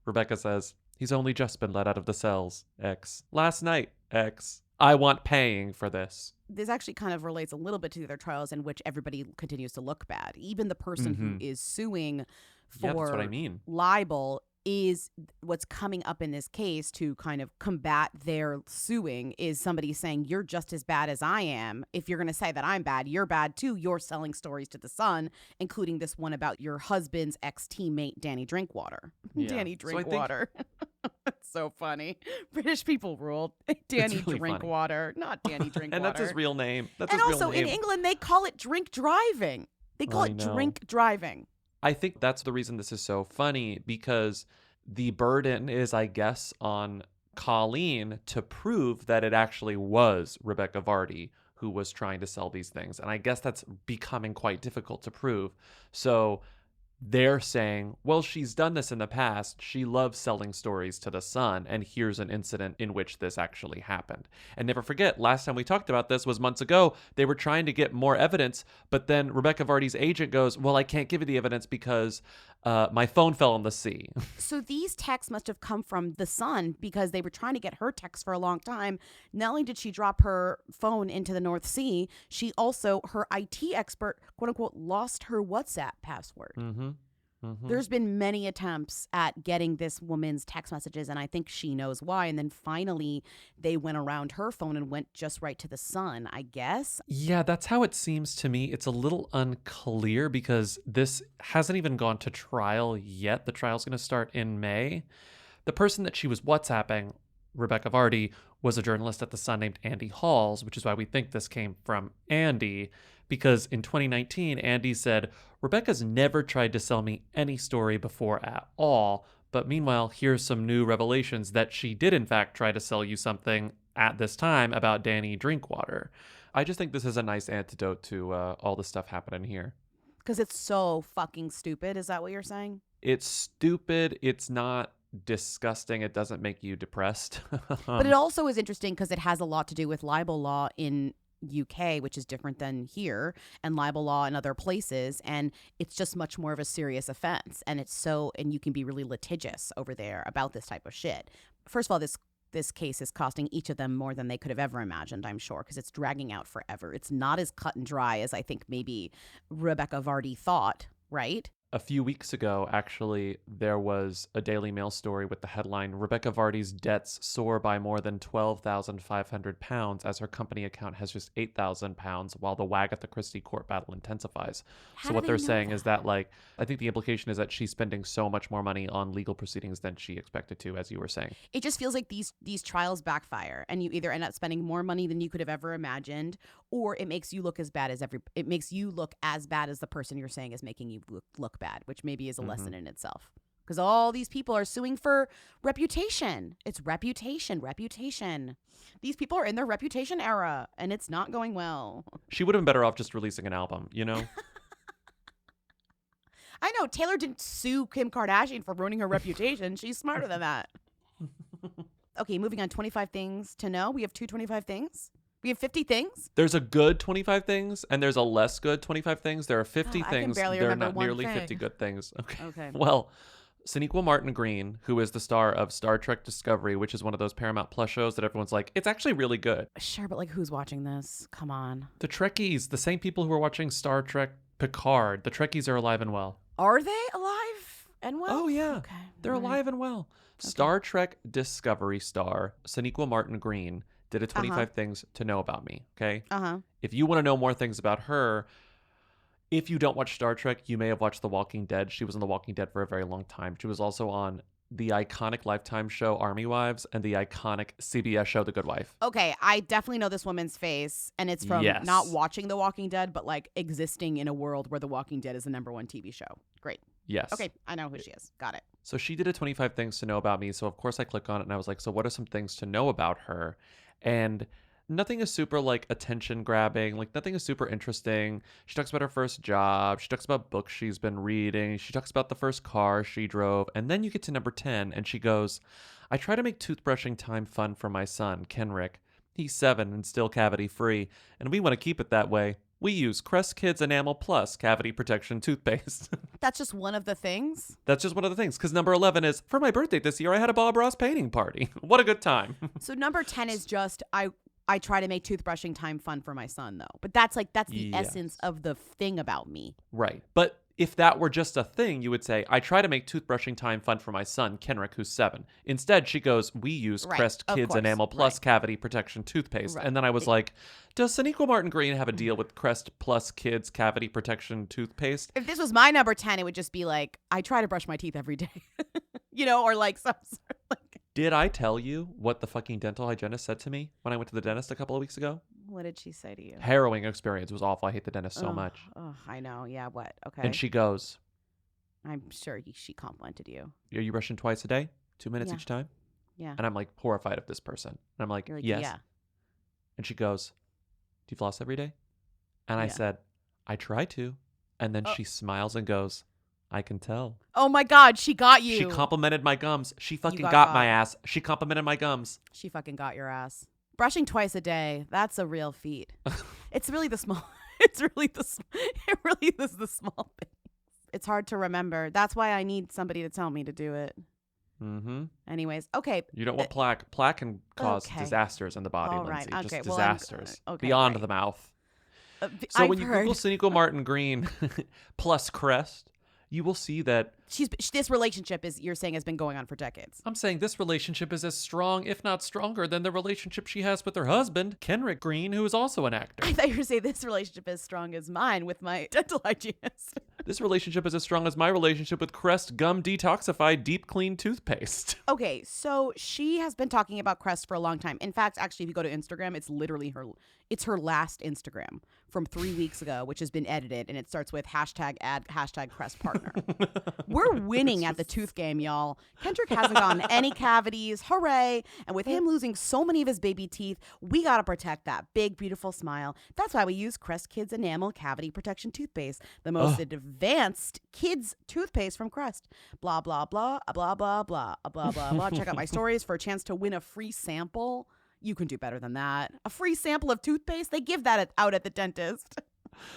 Rebecca says, he's only just been let out of the cells, X. Last night, X. I want paying for this. This actually kind of relates a little bit to the other trials in which everybody continues to look bad. Even the person who is suing Yeah, for that's what I mean. libel is what's coming up in this case to kind of combat their suing is somebody saying, you're just as bad as I am. If you're going to say that I'm bad, you're bad too. You're selling stories to the Sun, including this one about your husband's ex-teammate, Danny Drinkwater. Yeah. Danny So I think- Drinkwater. That's so funny. British people rule. Danny really funny. Drinkwater, not Danny Drinkwater. And that's his real name. That's And his also real name. in England, they call it drink driving. They call I it know. drink driving. I think that's the reason this is so funny, because the burden is, I guess, on Colleen to prove that it actually was Rebecca Vardy who was trying to sell these things. And I guess that's becoming quite difficult to prove. So they're saying, well, she's done this in the past. She loves selling stories to the Sun, and here's an incident in which this actually happened. And never forget, last time we talked about this was months ago. They were trying to get more evidence, but then Rebecca Vardy's agent goes, well, I can't give you the evidence because my phone fell in the sea. So these texts must have come from the Sun because they were trying to get her texts for a long time. Not only did she drop her phone into the North Sea, she also, her IT expert, quote unquote, lost her WhatsApp password. Mm-hmm. There's been many attempts at getting this woman's text messages, and I think she knows why. And then finally, they went around her phone and went just right to the Sun, I guess. Yeah, that's how it seems to me. It's a little unclear because this hasn't even gone to trial yet. The trial's going to start in May. The person that she was WhatsApping, Rebecca Vardy, was a journalist at The Sun named Andy Halls, which is why we think this came from Andy. Because in 2019, Andy said, Rebecca's never tried to sell me any story before at all. But meanwhile, here's some new revelations that she did in fact try to sell you something at this time about Danny Drinkwater. I just think this is a nice antidote to all the stuff happening here. Because it's so fucking stupid. Is that what you're saying? It's stupid. It's not disgusting. It doesn't make you depressed. But it also is interesting because it has a lot to do with libel law in UK, which is different than here, and libel law in other places, and it's just much more of a serious offense, and you can be really litigious over there about this type of shit. First of all, this case is costing each of them more than they could have ever imagined, I'm sure, because it's dragging out forever. It's not as cut and dry as I think maybe Rebecca Vardy thought, right? A few weeks ago, actually, there was a Daily Mail story with the headline, Rebecca Vardy's debts soar by more than £12,500 as her company account has just £8,000 while the Wagatha Christie court battle intensifies. How So do what they they're know saying is that? that, like, I think the implication is that she's spending so much more money on legal proceedings than she expected to, as you were saying. It just feels like these trials backfire, and you either end up spending more money than you could have ever imagined, or it makes you look as bad as the person you're saying is making you look bad, which maybe is a lesson in itself. Because all these people are suing for reputation. It's reputation. These people are in their reputation era, and it's not going well. She would have been better off just releasing an album, you know? I know Taylor didn't sue Kim Kardashian for ruining her reputation. She's smarter than that. Okay, moving on. 25 things to know. We have 25 things. We have 50 things. There's a good 25 things, and there's a less good 25 things. There are 50 I can things. barely There are remember not one nearly thing. 50 good things. Okay. Well, Sonequa Martin-Green, who is the star of Star Trek Discovery, which is one of those Paramount Plus shows that everyone's like, it's actually really good. Sure, but like, who's watching this? Come on. The Trekkies, the same people who are watching Star Trek Picard, the Trekkies are alive and well. Are they alive and well? Oh, yeah. Okay. They're all right. alive and well. Star Trek Discovery star Sonequa Martin-Green did a 25 things to know about me, okay? If you want to know more things about her, if you don't watch Star Trek, you may have watched The Walking Dead. She was on The Walking Dead for a very long time. She was also on the iconic Lifetime show Army Wives and the iconic CBS show The Good Wife. Okay, I definitely know this woman's face, and it's from Yes. not watching The Walking Dead, but like existing in a world where The Walking Dead is the #1 TV show. Great. Yes. Okay, I know who she is. Got it. So she did a 25 things to know about me. So of course I click on it and I was like, so what are some things to know about her? And nothing is super like attention grabbing, like nothing is super interesting. She talks about her first job. She talks about books she's been reading. She talks about the first car she drove. And then you get to number 10 and she goes, I try to make toothbrushing time fun for my son, Kenrick. He's 7 and still cavity free. And we want to keep it that way. We use Crest Kids Enamel Plus Cavity Protection Toothpaste. That's just one of the things. That's just one of the things. Because number 11 is, for my birthday this year, I had a Bob Ross painting party. What a good time. So number 10 is just I try to make toothbrushing time fun for my son, though. But that's the Yes. essence of the thing about me. Right. But if that were just a thing, you would say, I try to make toothbrushing time fun for my son, Kenrick, who's 7. Instead, she goes, we use Right, Crest of Kids course, Enamel Plus right. Cavity Protection Toothpaste. Right. And then I was like, does Sonequa Martin-Green have a deal with Crest Plus Kids Cavity Protection Toothpaste? If this was my number 10, it would just be like, I try to brush my teeth every day. Or like some sort of like. Did I tell you what the fucking dental hygienist said to me when I went to the dentist a couple of weeks ago? What did she say to you? Harrowing experience. It was awful. I hate the dentist so much. Oh, I know. Yeah, what? Okay. And she goes, I'm sure she complimented you. are you brushing twice a day? 2 minutes Yeah. each time? Yeah. And I'm like horrified of this person. And I'm like, You're like, yes. yeah. And she goes, do you floss every day? And I Yeah. said, I try to. And then she smiles and goes, I can tell. Oh my God, she got you. She complimented my gums. She fucking got got my got. ass. She complimented my gums. She fucking got your ass. Brushing twice a day, that's a real feat. It's really the small. It really is the small things. It's hard to remember. That's why I need somebody to tell me to do it. Mm-hmm. Anyways, okay. You don't want plaque. Plaque can cause Okay. disasters in the body, All right, Lindsay. okay, Just well, I'm- disasters. okay, Beyond right. the mouth. So I've when you heard Google Sonequa Martin-Green plus Crest, you will see that this relationship you're saying has been going on for decades. I'm saying this relationship is as strong, if not stronger, than the relationship she has with her husband, Kenrick Green, who is also an actor. I thought you were going to say this relationship is as strong as mine with my dental hygienist. This relationship is as strong as my relationship with Crest Gum Detoxified Deep Clean Toothpaste. Okay, so she has been talking about Crest for a long time. In fact, actually, if you go to Instagram, it's literally her last Instagram from 3 weeks ago, which has been edited, and it starts with hashtag ad, hashtag Crest partner. We're winning at the tooth game, y'all. Kendrick hasn't gotten any cavities. Hooray. And with him losing so many of his baby teeth, we got to protect that big, beautiful smile. That's why we use Crest Kids Enamel Cavity Protection Toothpaste, the most advanced kids toothpaste from Crest. Blah, blah, blah, blah, blah, blah, blah, blah, blah. Check out my stories for a chance to win a free sample. You can do better than that. A free sample of toothpaste? They give that out at the dentist.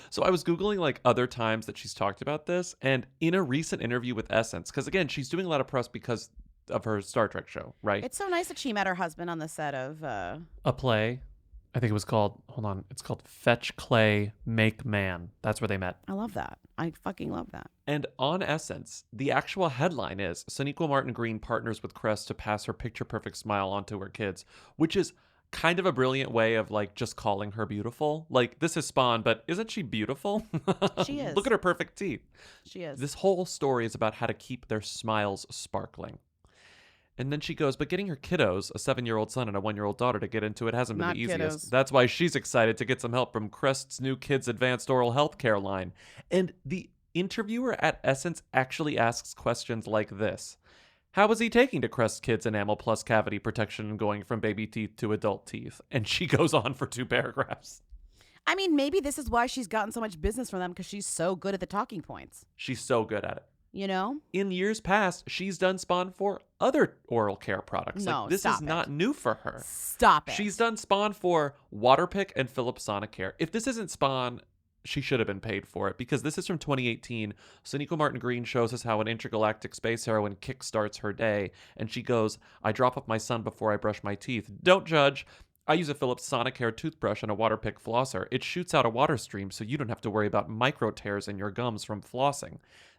So I was Googling like other times that she's talked about this, and in a recent interview with Essence, because again, she's doing a lot of press because of her Star Trek show, right? It's so nice that she met her husband on the set of a play. I think it was called, hold on, it's called Fetch Clay, Make Man. That's where they met. I love that. I fucking love that. And on Essence, the actual headline is Sonequa Martin-Green partners with Crest to pass her picture-perfect smile onto her kids, which is kind of a brilliant way of like just calling her beautiful. Like, this is Spawn, but isn't she beautiful? She is. Look at her perfect teeth. She is. This whole story is about how to keep their smiles sparkling. And then she goes, but getting her kiddos, a 7-year-old son and a 1-year-old daughter, to get into it hasn't been Not the easiest. kiddos. That's why she's excited to get some help from Crest's new Kids Advanced Oral Health Care line. And the interviewer at Essence actually asks questions like this. How is he taking to Crest Kids Enamel Plus Cavity Protection going from baby teeth to adult teeth? And she goes on for 2 paragraphs. I mean, maybe this is why she's gotten so much business from them, because she's so good at the talking points. She's so good at it. You know? In years past, she's done Spawn for other oral care products. No, like, this stop is it. not new for her. Stop it. She's done Spawn for Waterpik and Philips Sonicare. If this isn't Spawn, she should have been paid for it, because this is from 2018. Sonequa Martin-Green shows us how an intergalactic space heroine kickstarts her day, and she goes, I drop off my son before I brush my teeth. Don't judge. I use a Philips Sonicare toothbrush and a Waterpik flosser. It shoots out a water stream so you don't have to worry about micro tears in your gums from flossing.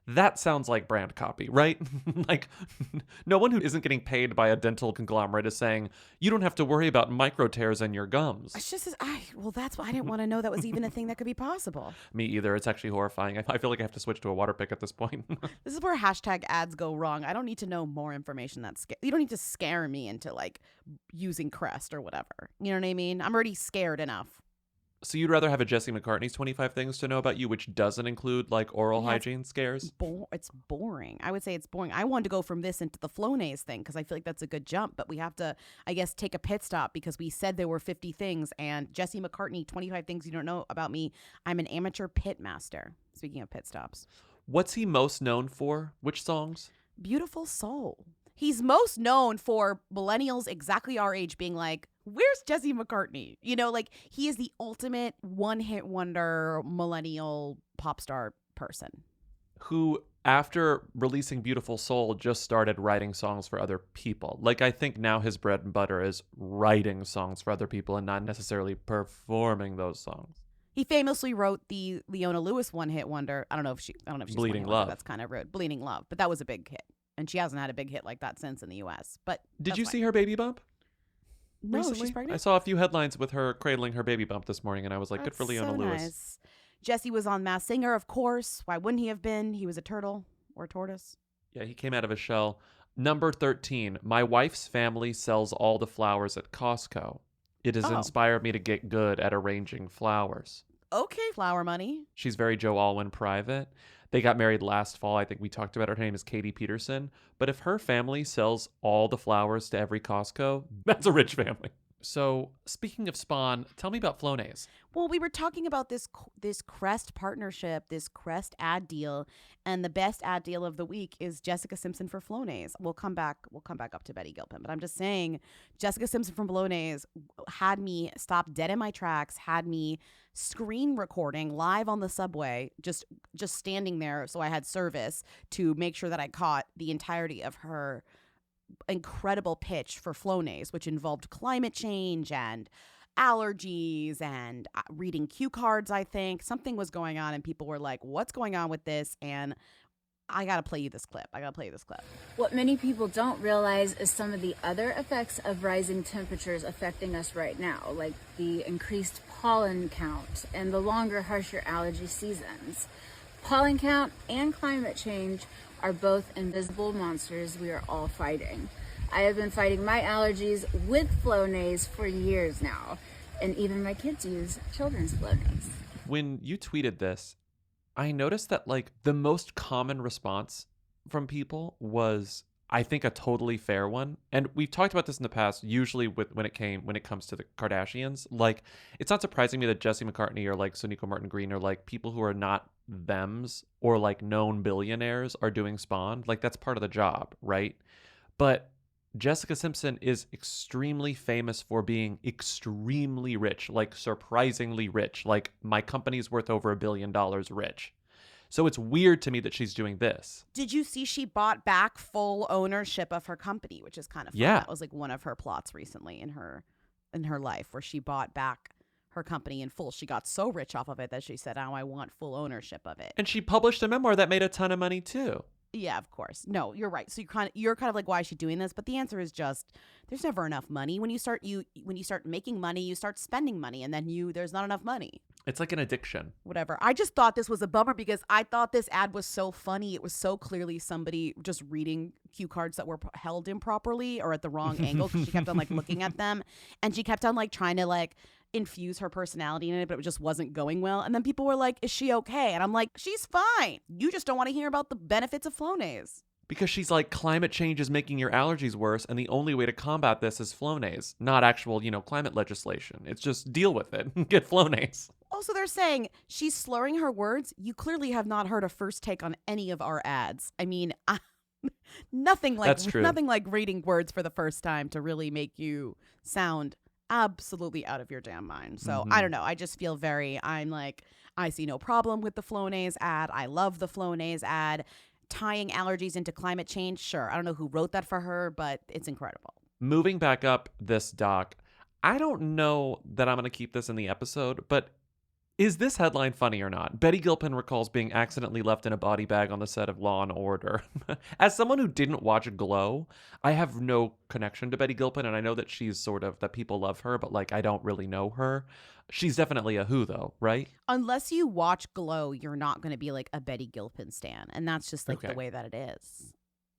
That sounds like brand copy, right? Like, no one who isn't getting paid by a dental conglomerate is saying, you don't have to worry about micro tears in your gums. It's just, well, that's why I didn't want to know that was even a thing that could be possible. Me either. It's actually horrifying. I feel like I have to switch to a Waterpik at this point. This is where hashtag ads go wrong. I don't need to know more information you don't need to scare me into like using Crest or whatever. You know what I mean? I'm already scared enough. So you'd rather have a Jesse McCartney's 25 Things to Know About You, which doesn't include like oral hygiene scares? It's boring. I would say it's boring. I wanted to go from this into the Flonase thing because I feel like that's a good jump, but we have to, I guess, take a pit stop because we said there were 50 things, and Jesse McCartney, 25 Things You Don't Know About Me. I'm an amateur pit master. Speaking of pit stops. What's he most known for? Which songs? Beautiful Soul. He's most known for millennials exactly our age being like, where's Jesse McCartney? You know, like, he is the ultimate one-hit wonder millennial pop star person. Who, after releasing Beautiful Soul, just started writing songs for other people. Like, I think now his bread and butter is writing songs for other people and not necessarily performing those songs. He famously wrote the Leona Lewis one-hit wonder. I don't know if she's Bleeding one-hit Love. Wonder. That's kind of rude. Bleeding Love, but that was a big hit. And she hasn't had a big hit like that since in the U.S. But did you see her baby bump? No, recently? she's pregnant. I saw a few headlines with her cradling her baby bump this morning, and I was like, That's good for Leona so Lewis. Nice. Jesse was on Masked Singer, of course. Why wouldn't he have been? He was a turtle or a tortoise. Yeah, he came out of his shell. Number 13, my wife's family sells all the flowers at Costco. It has inspired me to get good at arranging flowers. Okay, flower money. She's very Joe Alwyn private. They got married last fall. I think we talked about her. Her name is Katie Peterson. But if her family sells all the flowers to every Costco, that's a rich family. So speaking of Spawn, tell me about Flonase. Well, we were talking about this Crest partnership, this Crest ad deal, and the best ad deal of the week is Jessica Simpson for Flonase. We'll come back up to Betty Gilpin, but I'm just saying Jessica Simpson from Flonase had me stop dead in my tracks, had me screen recording live on the subway, just standing there so I had service to make sure that I caught the entirety of her incredible pitch for Flonase, which involved climate change and allergies and reading cue cards. I think something was going on and people were like, what's going on with this? And I gotta play you this clip. What many people don't realize is some of the other effects of rising temperatures affecting us right now, like the increased pollen count and the longer, harsher allergy seasons. Pollen count and climate change are both invisible monsters we are all fighting. I have been fighting my allergies with Flonase for years now, and even my kids use children's Flonase. When you tweeted this, I noticed that like the most common response from people was, I think, a totally fair one. And we've talked about this in the past, usually when it comes to the Kardashians. Like, it's not surprising me that Jesse McCartney or like Sonequa Martin-Green or like people who are not thems or like known billionaires are doing Spawn. Like, that's part of the job, right? But Jessica Simpson is extremely famous for being extremely rich, like surprisingly rich. Like, my company's worth over $1 billion rich. So it's weird to me that she's doing this. Did you see she bought back full ownership of her company, which is kind of fun. Yeah. That was like one of her plots recently in her life, where she bought back her company in full. She got so rich off of it that she said, "Oh, I want full ownership of it." And she published a memoir that made a ton of money too. Yeah, of course. No, you're right. So you're kind of like, why is she doing this? But the answer is just, there's never enough money. When you start making money, you start spending money, and then there's not enough money. It's like an addiction. Whatever. I just thought this was a bummer because I thought this ad was so funny. It was so clearly somebody just reading cue cards that were held improperly or at the wrong angle, because she kept on like looking at them, and she kept on like trying to like infuse her personality in it, but it just wasn't going well. And then people were like, "Is she okay?" And I'm like, "She's fine. You just don't want to hear about the benefits of Flonase." Because she's like, climate change is making your allergies worse, and the only way to combat this is Flonase, not actual, climate legislation. It's just deal with it. Get Flonase. Also, they're saying she's slurring her words. You clearly have not heard a first take on any of our ads. I mean, nothing like reading words for the first time to really make you sound absolutely out of your damn mind. So I don't know. I just feel I see no problem with the Flonase ad. I love the Flonase ad. Tying allergies into climate change, sure. I don't know who wrote that for her, but it's incredible. Moving back up this doc, I don't know that I'm going to keep this in the episode, but is this headline funny or not? Betty Gilpin recalls being accidentally left in a body bag on the set of Law & Order. As someone who didn't watch Glow, I have no connection to Betty Gilpin, and I know that she's that people love her, but like I don't really know her. She's definitely a who, though, right? Unless you watch Glow, you're not going to be like a Betty Gilpin stan, and that's just like the way that it is.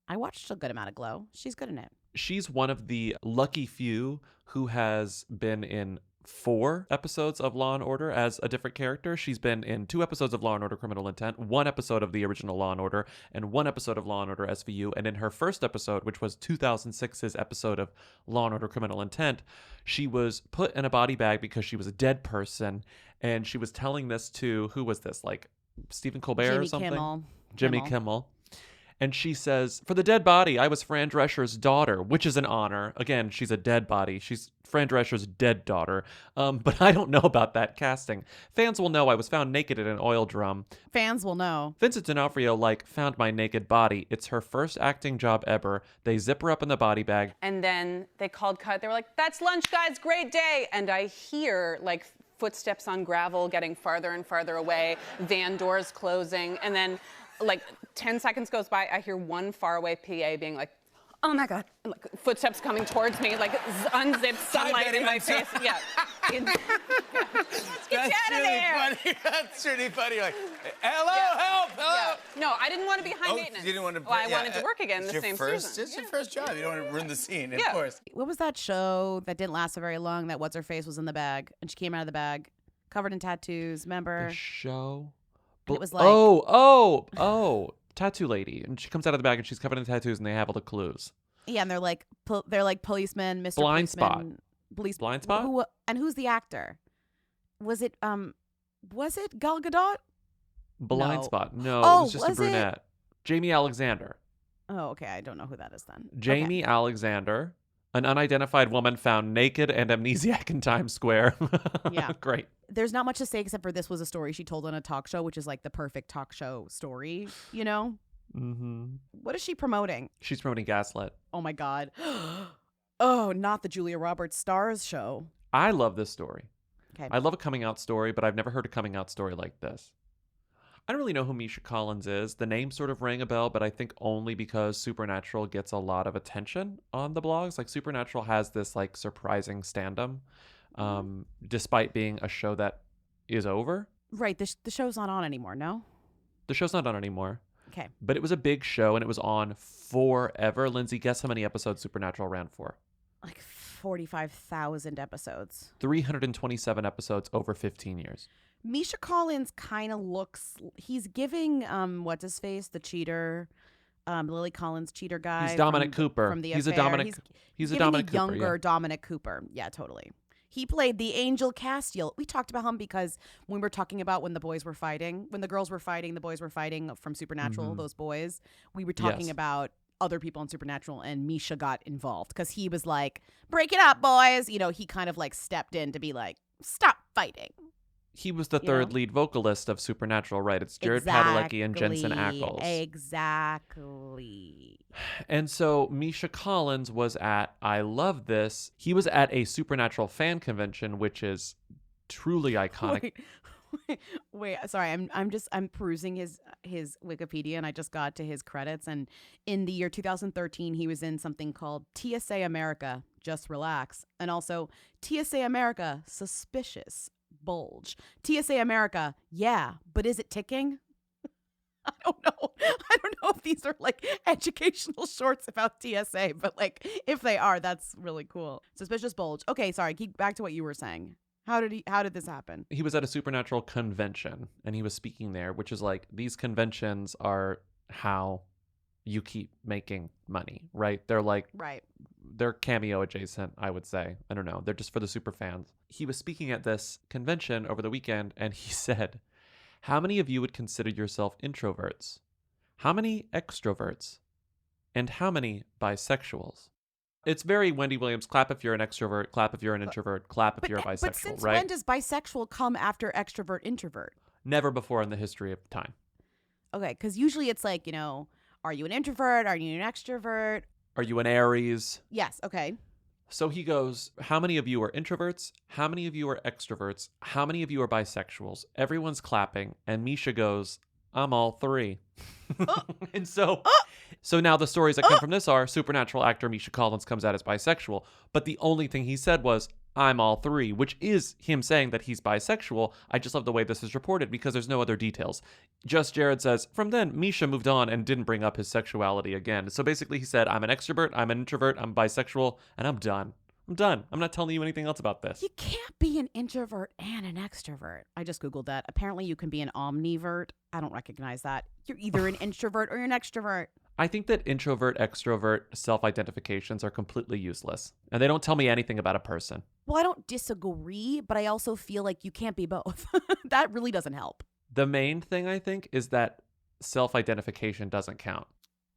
I watched a good amount of Glow. She's good in it. She's one of the lucky few who has been in 4 episodes of Law & Order as a different character. She's been in 2 episodes of Law & Order Criminal Intent, 1 episode of the original Law & Order, and 1 episode of Law & Order SVU. And in her first episode, which was 2006's episode of Law & Order Criminal Intent, she was put in a body bag because she was a dead person. And she was telling this to, who was this? Like Stephen Colbert or something? Jimmy Kimmel. And she says, "For the dead body, I was Fran Drescher's daughter," which is an honor. Again, she's a dead body. She's Fran Drescher's dead daughter. But I don't know about that casting. Fans will know I was found naked in an oil drum. Fans will know. Vincent D'Onofrio, found my naked body. It's her first acting job ever. They zip her up in the body bag. And then they called cut. They were like, "That's lunch, guys. Great day." And I hear, footsteps on gravel getting farther and farther away, van doors closing, and then 10 seconds goes by, I hear one faraway PA being like, "Oh my God," and footsteps coming towards me, unzipped sunlight in my face. Yeah. Let's get you out of there. Funny. That's really funny. Hello, help, hello. Yeah. No, I didn't want to be high maintenance. You didn't want to. I wanted to work again the same season. It's your first job. You don't want to ruin the scene, of course. What was that show that didn't last so very long, that what's-her-face was in the bag, and she came out of the bag covered in tattoos, remember? The show? And it was like... Oh, tattoo lady. And she comes out of the bag and she's covered in tattoos and they have all the clues. Yeah, and they're like policemen, Mr. Blind Policeman, Spot. Blind Spot? And who's the actor? Was it Gal Gadot? Blind No. Spot. No, Oh, it was just a brunette. Jamie Alexander. Oh, okay. I don't know who that is then. Jamie Alexander, an unidentified woman found naked and amnesiac in Times Square. Yeah. Great. There's not much to say except for this was a story she told on a talk show, which is like the perfect talk show story, Mm-hmm. What is she promoting? She's promoting Gaslit. Oh my God. Oh, not the Julia Roberts Stars show. I love this story. Okay. I love a coming out story, but I've never heard a coming out story like this. I don't really know who Misha Collins is. The name sort of rang a bell, but I think only because Supernatural gets a lot of attention on the blogs. Supernatural has this surprising stand-up, despite being a show that is over. Right. The show's not on anymore, no? The show's not on anymore. Okay. But it was a big show and it was on forever. Lindsay, guess how many episodes Supernatural ran for? 45,000 episodes. 327 episodes over 15 years. Misha Collins kind of looks, he's giving, what's his face, the cheater, Lily Collins cheater guy. He's Dominic Cooper. From The He's Affair. a Dominic. He's a giving Dominic a Cooper. younger Yeah. Dominic Cooper. Yeah, totally. He played the Angel Castiel. We talked about him because when we were talking about when the girls were fighting, the boys were fighting from Supernatural, those boys, we were talking about other people in Supernatural, and Misha got involved because he was like, break it up, boys. You know, he kind of like stepped in to be like, stop fighting. He was the third lead vocalist of Supernatural, right? It's Jared Padalecki and Jensen Ackles. Exactly. And so Misha Collins was at, I love this, he was at a Supernatural fan convention, which is truly iconic. Wait, sorry, I'm perusing his Wikipedia, and I just got to his credits, and in the year 2013 he was in something called TSA America, Just Relax, and also TSA America, Suspicious Bulge. TSA America, yeah, but is it ticking? I don't know if these are like educational shorts about TSA, but like if they are, that's really cool. Suspicious Bulge. Okay, sorry, keep back to what you were saying. How did this happen? He was at a Supernatural convention and he was speaking there, which is like, these conventions are how you keep making money, right? They're like, they're cameo adjacent, I would say. I don't know. They're just for the super fans. He was speaking at this convention over the weekend and he said, how many of you would consider yourself introverts? How many extroverts? And how many bisexuals? It's very Wendy Williams, clap if you're an extrovert, clap if you're an introvert, clap if you're a bisexual, but since right? when does bisexual come after extrovert introvert? Never before in the history of time. Okay, because usually it's like, you know, are you an introvert? Are you an extrovert? Are you an Aries? Yes, okay. So he goes, how many of you are introverts? How many of you are extroverts? How many of you are bisexuals? Everyone's clapping. And Misha goes, I'm all three. And so now the stories that come from this are Supernatural actor Misha Collins comes out as bisexual. But the only thing he said was, I'm all three, which is him saying that he's bisexual. I just love the way this is reported because there's no other details. Just Jared says, from then, Misha moved on and didn't bring up his sexuality again. So basically he said, I'm an extrovert, I'm an introvert, I'm bisexual, and I'm done. I'm done. I'm not telling you anything else about this. You can't be an introvert and an extrovert. I just Googled that. Apparently you can be an omnivert. I don't recognize that. You're either an introvert or you're an extrovert. I think that introvert, extrovert self-identifications are completely useless. And they don't tell me anything about a person. Well, I don't disagree, but I also feel like you can't be both. That really doesn't help. The main thing, I think, is that self-identification doesn't count.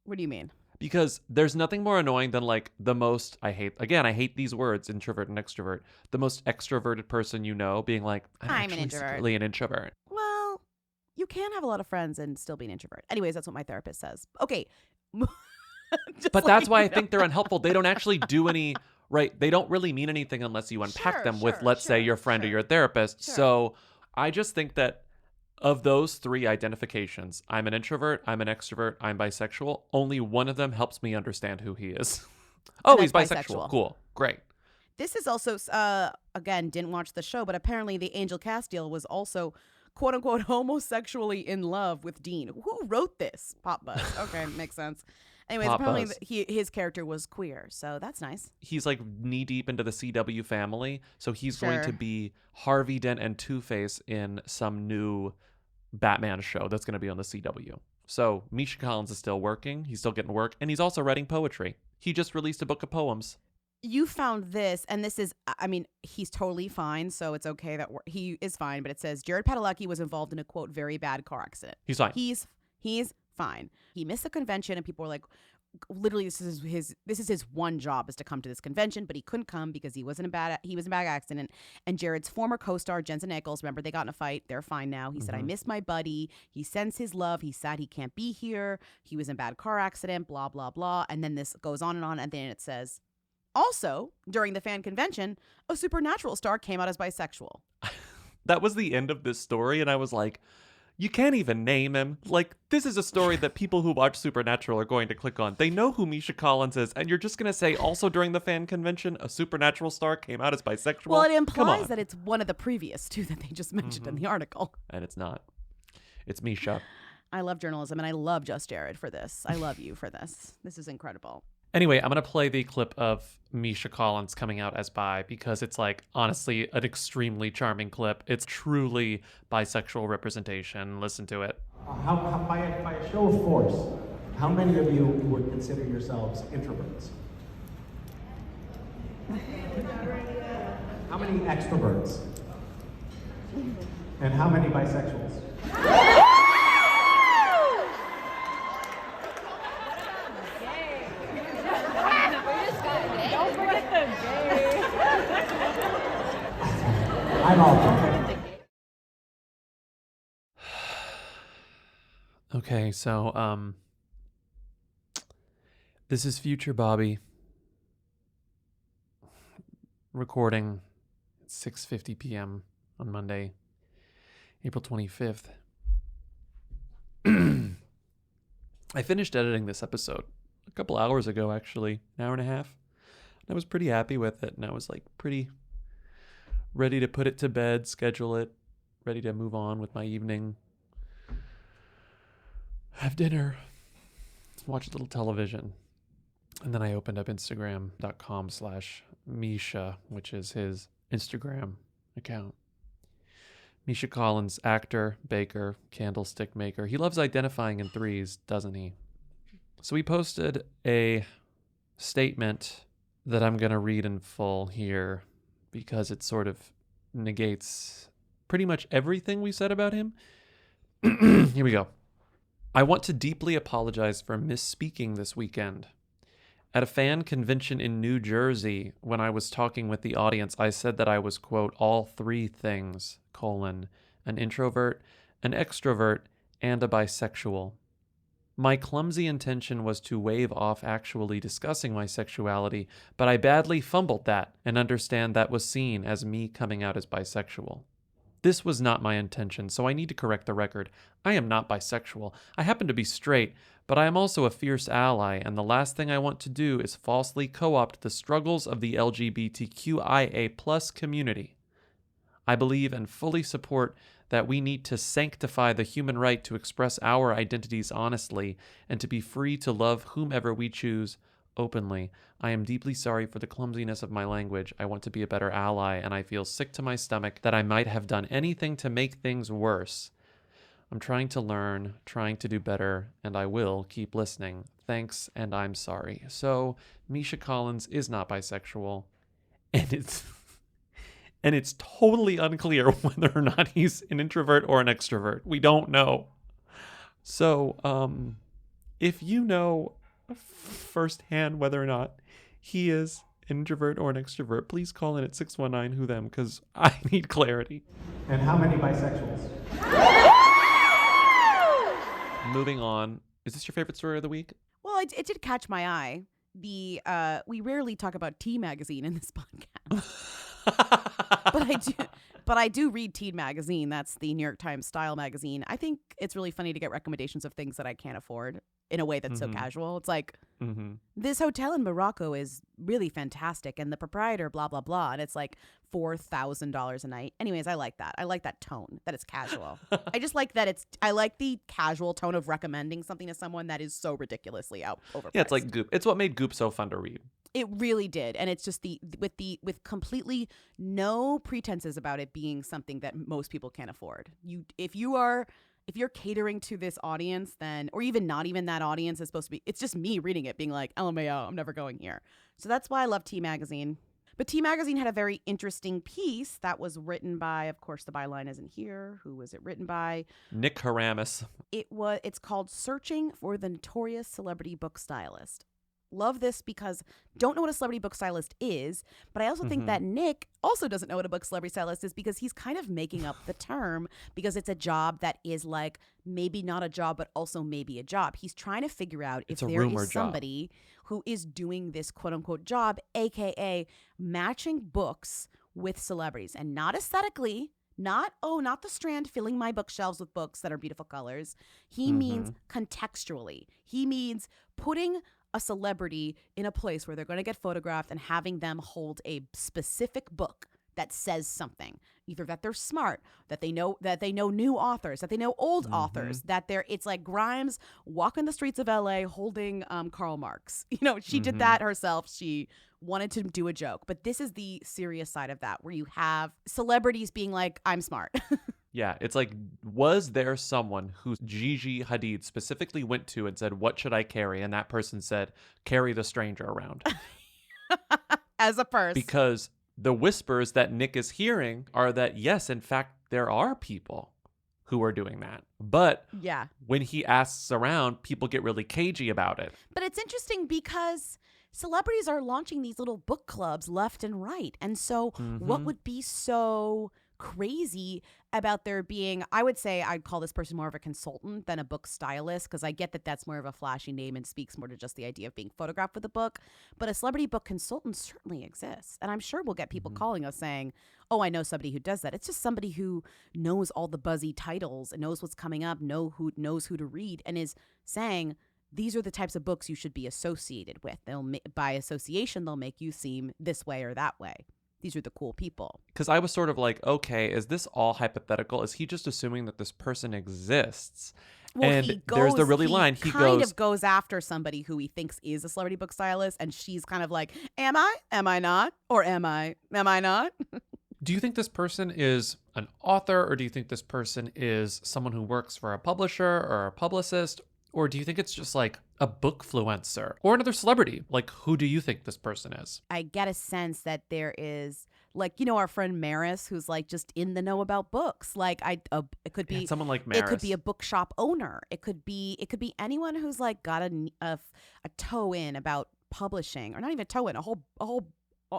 What do you mean? Because there's nothing more annoying than like the most, I hate these words, introvert and extrovert. The most extroverted person you know being like, I'm an introvert. secretly an introvert. Well, you can have a lot of friends and still be an introvert. Anyways, that's what my therapist says. Okay. But that's why I think they're unhelpful. They don't actually do any, right? They don't really mean anything unless you unpack them with, let's say, your friend or your therapist. So I just think that of those three identifications, I'm an introvert, I'm an extrovert, I'm bisexual, only one of them helps me understand who he is. Oh, he's bisexual. Cool. Great. This is also, again, didn't watch the show, but apparently the Angel Castiel was also, quote unquote, homosexually in love with Dean. Who wrote this? Pop Buzz. Okay, makes sense. Anyways, Pop apparently Buzz. His character was queer, so that's nice. He's like knee deep into the CW family, so he's going to be Harvey Dent and Two-Face in some new Batman show that's going to be on the CW. So Misha Collins is still working, he's still getting work, and he's also writing poetry. He just released a book of poems. You found this, and this is, I mean, he's totally fine, so it's okay that he is fine, but it says Jared Padalecki was involved in a, quote, very bad car accident. He's fine. He's fine. He missed the convention, and people were like, literally, this is his one job is to come to this convention, but he couldn't come because he was in a bad accident. And Jared's former co-star Jensen Ackles, remember they got in a fight. They're fine now. He said, I miss my buddy. He sends his love. He's sad he can't be here. He was in a bad car accident. Blah blah blah. And then this goes on, and then it says, also during the fan convention, a Supernatural star came out as bisexual. That was the end of this story, and I was like, you can't even name him. Like, this is a story that people who watch Supernatural are going to click on. They know who Misha Collins is, and you're just going to say, also during the fan convention, a Supernatural star came out as bisexual? Well, it implies that it's one of the previous two that they just mentioned in the article. And it's not. It's Misha. I love journalism, and I love Just Jared for this. I love you for this. This is incredible. Anyway, I'm going to play the clip of Misha Collins coming out as bi because it's like, honestly, an extremely charming clip. It's truly bisexual representation. Listen to it. By a show of force, how many of you would consider yourselves introverts? How many extroverts? And how many bisexuals? Don't forget the gay. I'm all for it. Okay, so this is future Bobby recording at 6:50 p.m. on Monday, April 25th. I finished editing this episode a couple hours ago, actually, an hour and a half. I was pretty happy with it, and I was like pretty ready to put it to bed, schedule it, ready to move on with my evening. Have dinner, watch a little television, and then I opened up Instagram.com/Misha, which is his Instagram account. Misha Collins, actor, baker, candlestick maker. He loves identifying in threes, doesn't he? So he posted a statement that I'm going to read in full here because it sort of negates pretty much everything we said about him. Here we go. I want to deeply apologize for misspeaking this weekend. At a fan convention in New Jersey, when I was talking with the audience, I said that I was, quote, all three things, an introvert, an extrovert, and a bisexual. My clumsy intention was to wave off actually discussing my sexuality, but I badly fumbled that and understand that was seen as me coming out as bisexual. This was not my intention, so I need to correct the record. I am not bisexual. I happen to be straight, but I am also a fierce ally, and the last thing I want to do is falsely co-opt the struggles of the LGBTQIA+ community. I believe and fully support that we need to sanctify the human right to express our identities honestly and to be free to love whomever we choose openly. I am deeply sorry for the clumsiness of my language. I want to be a better ally, and I feel sick to my stomach that I might have done anything to make things worse. I'm trying to learn, trying to do better, and I will keep listening. Thanks, and I'm sorry. So, Misha Collins is not bisexual, and it's totally unclear whether or not he's an introvert or an extrovert. We don't know. So, if you know firsthand whether or not he is an introvert or an extrovert, please call in at 619-WHO-THEM because I need clarity. And how many bisexuals? Moving on. Is this your favorite story of the week? Well, it did catch my eye. We rarely talk about Teen Magazine in this podcast. But I do read Teen Magazine. That's the New York Times style magazine. I think it's really funny to get recommendations of things that I can't afford in a way that's so casual. It's like, this hotel in Morocco is really fantastic, and the proprietor, blah, blah, blah. And it's like $4,000 a night. Anyways, I like that. I like that tone, that it's casual. I just like that I like the casual tone of recommending something to someone that is so ridiculously overpriced. Yeah, it's like Goop. It's what made Goop so fun to read. It really did. And it's just with completely no pretenses about it being something that most people can't afford. If you're catering to this audience, then, or even not even that audience is supposed to be, it's just me reading it being like, LMAO, I'm never going here. So that's why I love Teen Magazine. But Teen Magazine had a very interesting piece that was written by, of course, the byline isn't here. Who was it written by? Nick Haramis. It's called Searching for the Notorious Celebrity Book Stylist. Love this because don't know what a celebrity book stylist is, but I also think that Nick also doesn't know what a book celebrity stylist is because he's kind of making up the term because it's a job that is like maybe not a job, but also maybe a job. He's trying to figure out if there is somebody who is doing this quote unquote job, AKA matching books with celebrities, and not aesthetically, not the Strand filling my bookshelves with books that are beautiful colors. He means contextually. He means putting a celebrity in a place where they're going to get photographed and having them hold a specific book that says something, either that they're smart, that they know new authors, that they know old authors, that it's like Grimes walking the streets of LA holding Karl Marx. You know, she did that herself. She wanted to do a joke. But this is the serious side of that, where you have celebrities being like, I'm smart. Yeah, it's like, was there someone who Gigi Hadid specifically went to and said, what should I carry? And that person said, carry the stranger around. As a purse. Because the whispers that Nick is hearing are that, yes, in fact, there are people who are doing that. But yeah, when he asks around, people get really cagey about it. But it's interesting because celebrities are launching these little book clubs left and right. And so what would be so crazy about there being, I would say I'd call this person more of a consultant than a book stylist, because I get that that's more of a flashy name and speaks more to just the idea of being photographed with a book. But a celebrity book consultant certainly exists. And I'm sure we'll get people calling us saying, oh, I know somebody who does that. It's just somebody who knows all the buzzy titles and knows what's coming up, knows who to read, and is saying, these are the types of books you should be associated with. By association, they'll make you seem this way or that way. These are the cool people. Because I was sort of like, okay, is this all hypothetical? Is he just assuming that this person exists? Well, and there's the really line. He kind of goes after somebody who he thinks is a celebrity book stylist, and she's kind of like, am I? Am I not? Or am I? Am I not? Do you think this person is an author, or do you think this person is someone who works for a publisher or a publicist? Or do you think it's just like a bookfluencer or another celebrity? Like, who do you think this person is? I get a sense that there is, like, you know, our friend Maris, who's like just in the know about books. Like, it could be someone like Maris. It could be a bookshop owner. It could be anyone who's like got a toe in about publishing, or not even a toe in, a whole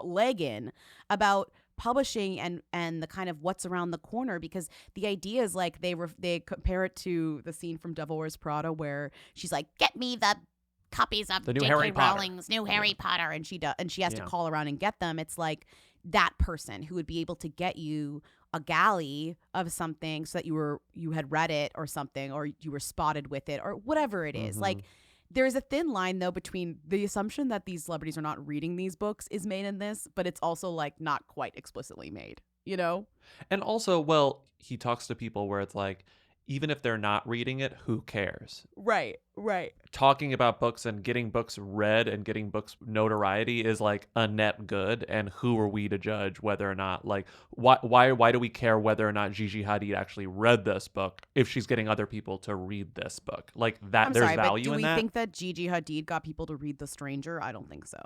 leg in about publishing and the kind of what's around the corner. Because the idea is like they compare it to the scene from Devil Wears Prada where she's like, get me the copies of the new J.K. Rowling's new Harry Potter, and she has to call around and get them. It's like that person who would be able to get you a galley of something so that you had read it or something, or you were spotted with it or whatever it is. Like, there's a thin line, though, between the assumption that these celebrities are not reading these books is made in this, but it's also like not quite explicitly made, you know? And also, well, he talks to people where it's like, even if they're not reading it, who cares? Right. Talking about books and getting books read and getting books notoriety is like a net good. And who are we to judge whether or not, like, why do we care whether or not Gigi Hadid actually read this book if she's getting other people to read this book? Like, that, there's value in that. Do we think that Gigi Hadid got people to read The Stranger? I don't think so.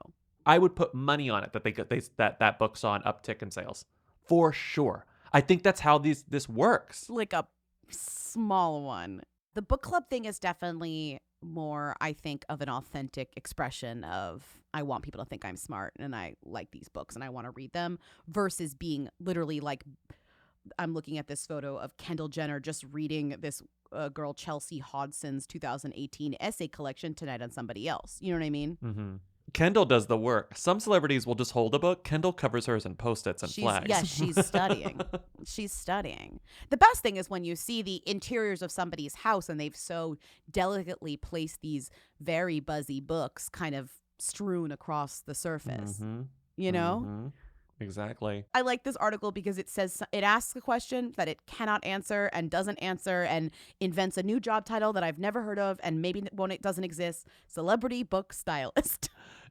I would put money on it that that book saw an uptick in sales. For sure. I think that's how this works. Like a small one. The book club thing is definitely more, I think, of an authentic expression of, I want people to think I'm smart and I like these books and I want to read them, versus being literally like, I'm looking at this photo of Kendall Jenner just reading this girl Chelsea Hodson's 2018 essay collection tonight on somebody else. You know what I mean? Mm-hmm. Kendall does the work. Some celebrities will just hold a book. Kendall covers hers in Post-its and flags. Yes, she's studying. She's studying. The best thing is when you see the interiors of somebody's house and they've so delicately placed these very buzzy books kind of strewn across the surface. You know? Exactly. I like this article because it asks a question that it cannot answer and doesn't answer and invents a new job title that I've never heard of and maybe when it doesn't exist. Celebrity book stylist.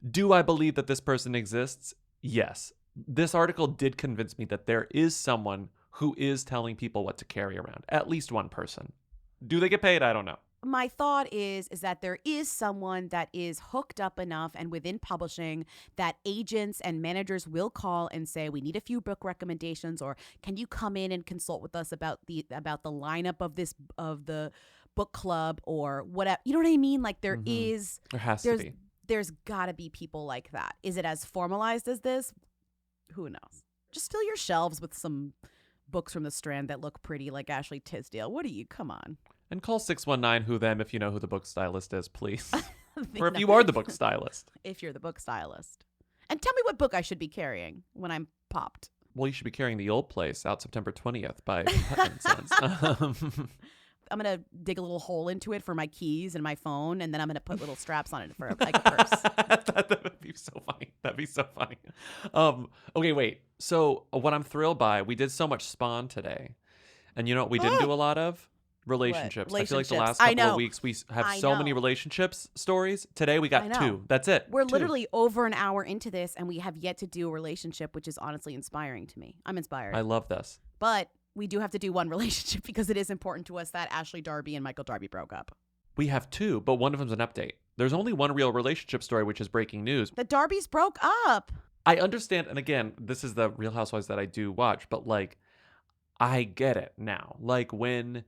Do I believe that this person exists? Yes. This article did convince me that there is someone who is telling people what to carry around. At least one person. Do they get paid? I don't know. My thought is that there is someone that is hooked up enough and within publishing that agents and managers will call and say, we need a few book recommendations, or can you come in and consult with us about the lineup of the book club or whatever. You know what I mean? Like there has to be. There's got to be people like that. Is it as formalized as this? Who knows? Just fill your shelves with some books from the Strand that look pretty, like Ashley Tisdale. What are you? Come on. And call 619-WHO-THEM if you know who the book stylist is, please. Or if you are the book stylist. If you're the book stylist. And tell me what book I should be carrying when I'm popped. Well, you should be carrying The Old Place, out September 20th by Putnam Sons. I'm going to dig a little hole into it for my keys and my phone, and then I'm going to put little straps on it for like a purse. That would be so funny. That'd be so funny. Okay, wait. So what I'm thrilled by, we did so much Spawn today. And you know what we didn't do a lot of? Relationships. I feel like the last couple of weeks we have so many relationships stories. Today we got 2. That's it. We're 2. literally over an hour into this and we have yet to do a relationship, which is honestly inspiring to me. I'm inspired. I love this. But we do have to do one relationship because it is important to us that Ashley Darby and Michael Darby broke up. We have 2, but one of them's an update. There's only one real relationship story, which is breaking news. The Darbys broke up. I understand. And again, this is the Real Housewives that I do watch, but like, I get it now. Like when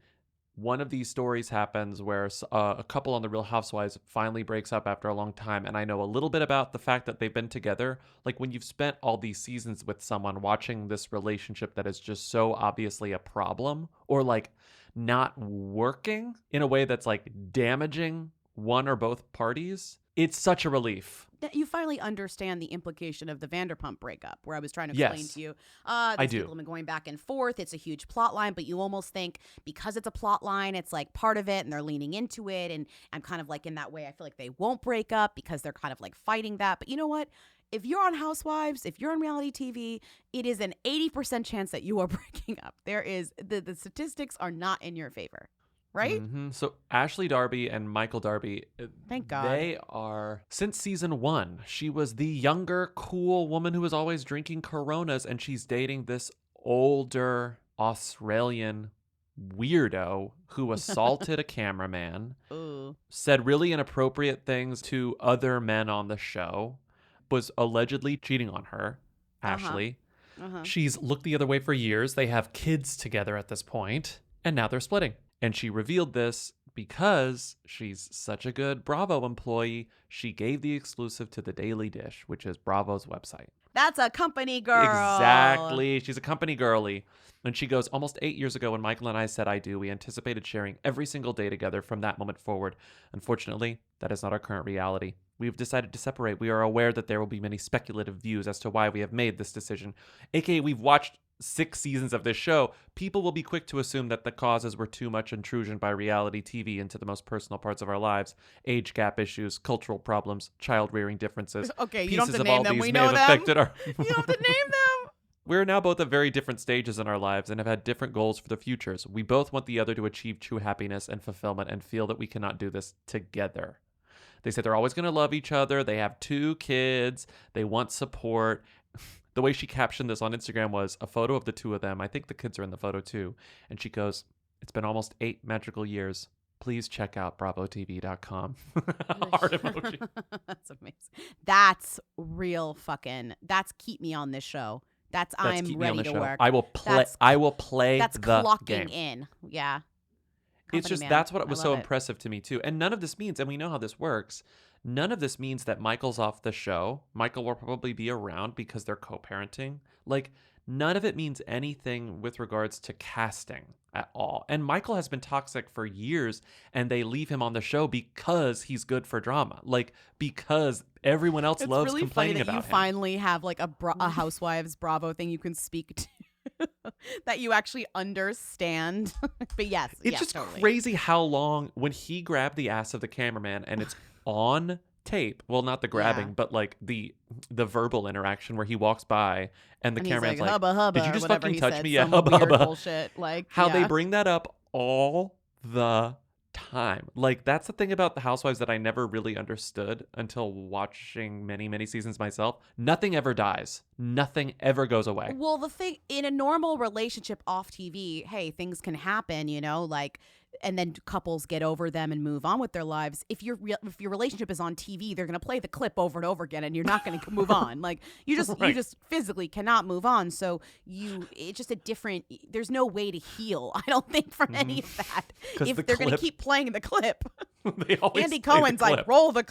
one of these stories happens where a couple on The Real Housewives finally breaks up after a long time, and I know a little bit about the fact that they've been together. Like when you've spent all these seasons with someone, watching this relationship that is just so obviously a problem or like not working in a way that's like damaging one or both parties, it's such a relief. You finally understand the implication of the Vanderpump breakup, where I was trying to explain to you. I do. People have been going back and forth. It's a huge plot line, but you almost think because it's a plot line, it's like part of it and they're leaning into it. And I'm kind of like in that way, I feel like they won't break up because they're kind of like fighting that. But you know what? If you're on Housewives, if you're on reality TV, it is an 80% chance that you are breaking up. There is, the statistics are not in your favor. Right? Mm-hmm. So Ashley Darby and Michael Darby, thank God, they are, since season 1, she was the younger, cool woman who was always drinking Coronas, and she's dating this older Australian weirdo who assaulted a cameraman, said really inappropriate things to other men on the show, was allegedly cheating on her, Ashley. She's looked the other way for years. They have kids together at this point, and now they're splitting. And she revealed this because she's such a good Bravo employee. She gave the exclusive to The Daily Dish, which is Bravo's website. That's a company girl. Exactly. She's a company girly. And she goes, almost 8 years ago when Michael and I said I do, we anticipated sharing every single day together from that moment forward. Unfortunately, that is not our current reality. We've decided to separate. We are aware that there will be many speculative views as to why we have made this decision. AKA, we've watched 6 seasons of this show. People will be quick to assume that the causes were too much intrusion by reality TV into the most personal parts of our lives. Age gap issues, cultural problems, child rearing differences. Okay, you Pieces don't have to of name all them. these We may know have them. affected our You don't have to name them. We're now both at very different stages in our lives and have had different goals for the futures. We both want the other to achieve true happiness and fulfillment and feel that we cannot do this together. They say they're always going to love each other. They have 2 kids. They want support. The way she captioned this on Instagram was a photo of the 2 of them. I think the kids are in the photo too. And she goes, "It's been almost 8 magical years. Please check out BravoTV.com." Heart emoji. That's amazing. That's real fucking. That's keep me on this show. That's I'm keep me on ready the to show. work. I will play. I will play. That's the clocking game. in. Yeah. It's Company just man. that's what I was love so it. impressive to me too. And none of this means, and we know how this works, none of this means that Michael's off the show. Michael will probably be around because they're co-parenting. Like, none of it means anything with regards to casting at all. And Michael has been toxic for years, and they leave him on the show because he's good for drama. Like, because everyone else loves really complaining funny that about you him. finally have like a Housewives Bravo thing you can speak to. That you actually understand. But yes, It's just totally. crazy how long, when he grabbed the ass of the cameraman and it's on tape, well, not the grabbing, but like the verbal interaction where he walks by and the And cameraman's he's like, like, hubba, hubba, "Did you or just whatever fucking he touch said, me?" Yeah, some hubba, weird hubba. bullshit. Like, how they yeah. bring that up all the time. Like, that's the thing about the Housewives that I never really understood until watching many, many seasons myself. Nothing ever dies. Nothing ever goes away. Well, the thing in a normal relationship off TV, hey, things can happen, you know, like, and then couples get over them and move on with their lives. If your relationship is on TV, they're gonna play the clip over and over again, and you're not gonna move on. Like, you just physically cannot move on. So it's just a different. There's no way to heal. I don't think from any of that. If they're gonna keep playing the clip, They always Andy play the Cohen's like, clip. roll the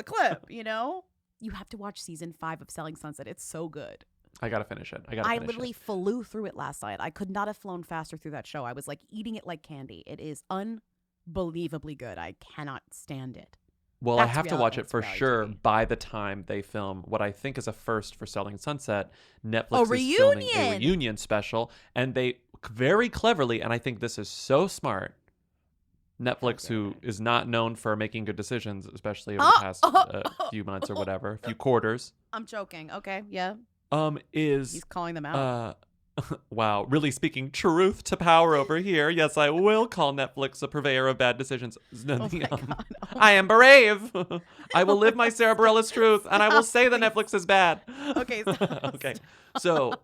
clip. You know, you have to watch season 5 of Selling Sunset. It's so good. I gotta finish it. I literally flew through it last night. I could not have flown faster through that show. I was like eating it like candy. It is unbelievably good. I cannot stand it. Well, I have to watch it for sure TV. by the time they film what I think is a first for Selling Sunset. Netflix is filming a reunion! reunion special, and they very cleverly, and I think this is so smart, Netflix, who is not known for making good decisions, especially over the past few months or whatever, few quarters. I'm joking. Okay, yeah. Is He's calling them out. Wow, really speaking truth to power over here. Yes, I will call Netflix a purveyor of bad decisions. I am brave. I will live my Sarah Bareilles truth, and I will say that Netflix is bad. Okay. Okay. So,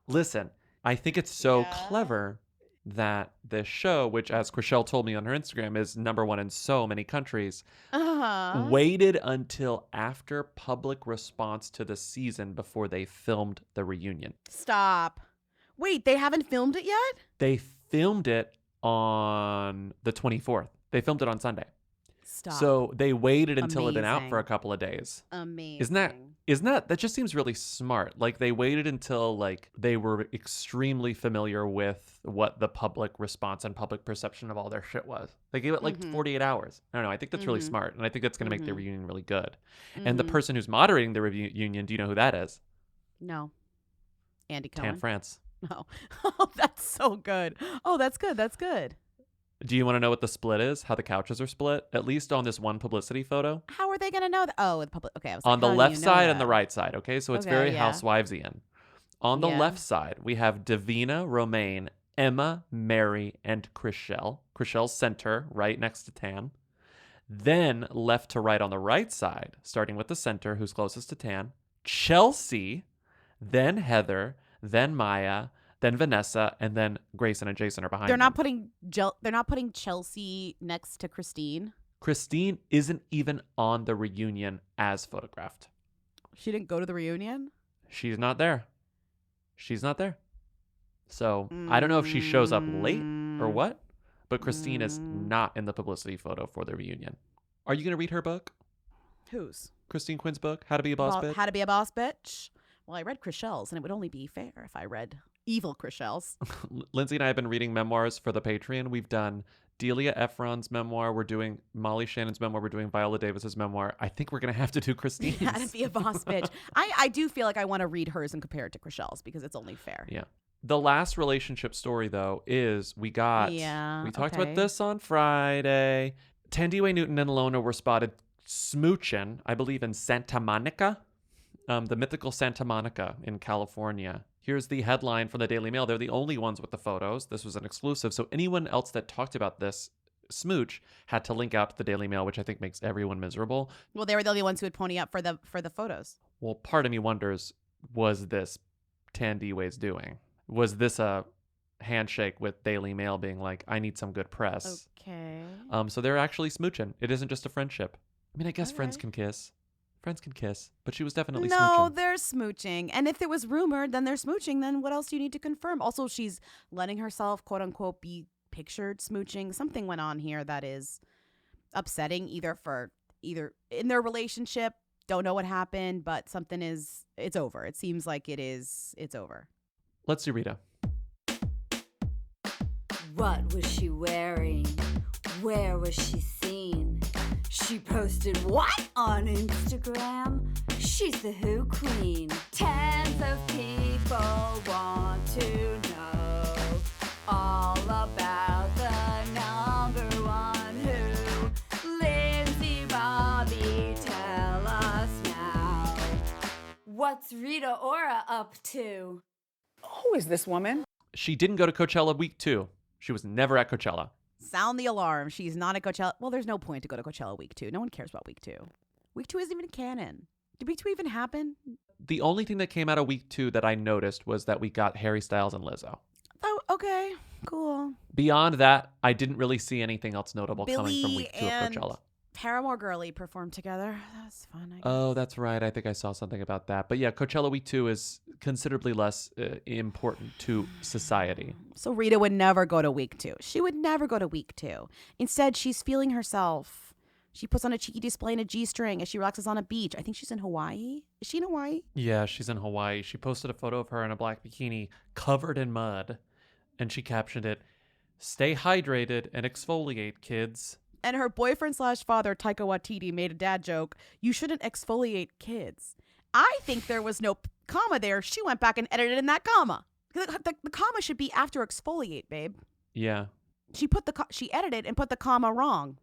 listen, I think it's so clever that this show, which, as Chriselle told me on her Instagram, is #1 in so many countries, waited until after public response to the season before they filmed the reunion. Stop. Wait, they haven't filmed it yet? They filmed it on the 24th. They filmed it on Sunday. Stop. So they waited until it had been out for a couple of days. Amazing. Isn't that just seems really smart? Like they waited until like they were extremely familiar with what the public response and public perception of all their shit was. They gave it like 48 hours. I don't know. I think that's really smart, and I think that's going to make the reunion really good. And the person who's moderating the reunion, do you know who that is? No. Andy Cohen. Tan France. No. Oh, that's so good. Oh, that's good. That's good. Do you want to know what the split is? How the couches are split? At least on this one publicity photo. How are they going to know that? Oh, the public. Okay. I was On like, the left side and the right side. Okay. So it's very yeah. Housewivesian. On the left side, we have Davina, Romaine, Emma, Mary, and Chriselle. Chriselle's center, right next to Tan. Then left to right on the right side, starting with the center, who's closest to Tan, Chelsea, then Heather, then Maya, then Vanessa, and then Grayson and Jason are behind They're them. not putting Chelsea next to Christine. Christine isn't even on the reunion as photographed. She didn't go to the reunion? She's not there. She's not there. So I don't know if she shows up late or what, but Christine is not in the publicity photo for the reunion. Are you going to read her book? Whose? Christine Quinn's book, How to Be a Boss Bitch? How to Be a Boss Bitch? Well, I read Chriselle's, and it would only be fair if I read evil Chriselle's. Lindsay and I have been reading memoirs for the Patreon. We've done Delia Ephron's memoir. We're doing Molly Shannon's memoir. We're doing Viola Davis's memoir. I think we're going to have to do Christine's. How to Be a Boss Bitch. I do feel like I want to read hers and compare it to Chriselle's because it's only fair. Yeah. The last relationship story, though, is we talked about this on Friday. Tandiwe Newton and Lona were spotted smooching, I believe, in Santa Monica, the mythical Santa Monica in California. Here's the headline from the Daily Mail. They're the only ones with the photos. This was an exclusive. So anyone else that talked about this smooch had to link out to the Daily Mail, which I think makes everyone miserable. Well, they were the only ones who would pony up for the photos. Well, part of me wonders, was this Tandiwe's doing? Was this a handshake with Daily Mail being like, I need some good press? Okay. So they're actually smooching. It isn't just a friendship. I mean, I guess friends can kiss. Friends can kiss, but she was definitely smooching. No, they're smooching. And if it was rumored, then they're smooching. Then what else do you need to confirm? Also, she's letting herself, quote unquote, be pictured smooching. Something went on here that is upsetting either in their relationship. Don't know what happened, but it's over. It seems like it's over. Let's do Rita. What was she wearing? Where was she seen? She posted what on Instagram? She's the Who Queen. Tens of people want to know all about the #1 Who. Lindsay, Bobby, tell us now. What's Rita Ora up to? Who is this woman? She didn't go to Coachella week 2. She was never at Coachella. Sound the alarm. She's not at Coachella. Well, there's no point to go to Coachella week 2. No one cares about week 2. Week 2 isn't even canon. Did week 2 even happen? The only thing that came out of week 2 that I noticed was that we got Harry Styles and Lizzo. Oh, okay. Cool. Beyond that, I didn't really see anything else notable coming from week 2 of and Coachella. Paramore Girly performed together. That's fun, I guess. Oh, that's right. I think I saw something about that. But yeah, Coachella week 2 is considerably less important to society. So Rita would never go to week 2. She would never go to week 2. Instead, she's feeling herself. She puts on a cheeky display and a G-string as she relaxes on a beach. I think she's in Hawaii. Is she in Hawaii? Yeah, she's in Hawaii. She posted a photo of her in a black bikini covered in mud. And she captioned it, "Stay hydrated and exfoliate, kids." And her boyfriend/father, Taika Waititi, made a dad joke. You shouldn't exfoliate kids. I think there was no comma there. She went back and edited in that comma. The comma should be after exfoliate, babe. Yeah. She edited and put the comma wrong.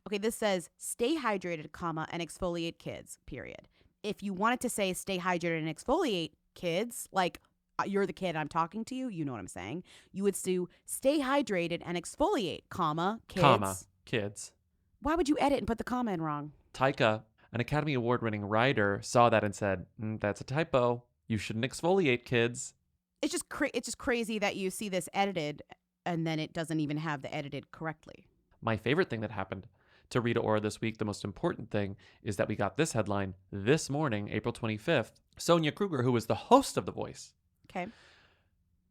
Okay, this says stay hydrated, comma, and exfoliate kids, period. if you wanted to say stay hydrated and exfoliate, kids, like you're the kid, I'm talking to you, you know what I'm saying, you would do stay hydrated and exfoliate, comma, kids. Comma, kids. Why would you edit and put the comma in wrong? Taika, an Academy Award-winning writer, saw that and said, that's a typo. You shouldn't exfoliate, kids. It's just crazy that you see this edited and then it doesn't even have the edited correctly. My favorite thing that happened to Rita Ora this week, the most important thing, is that we got this headline this morning, April 25th. Sonia Kruger, who was the host of The Voice. Okay.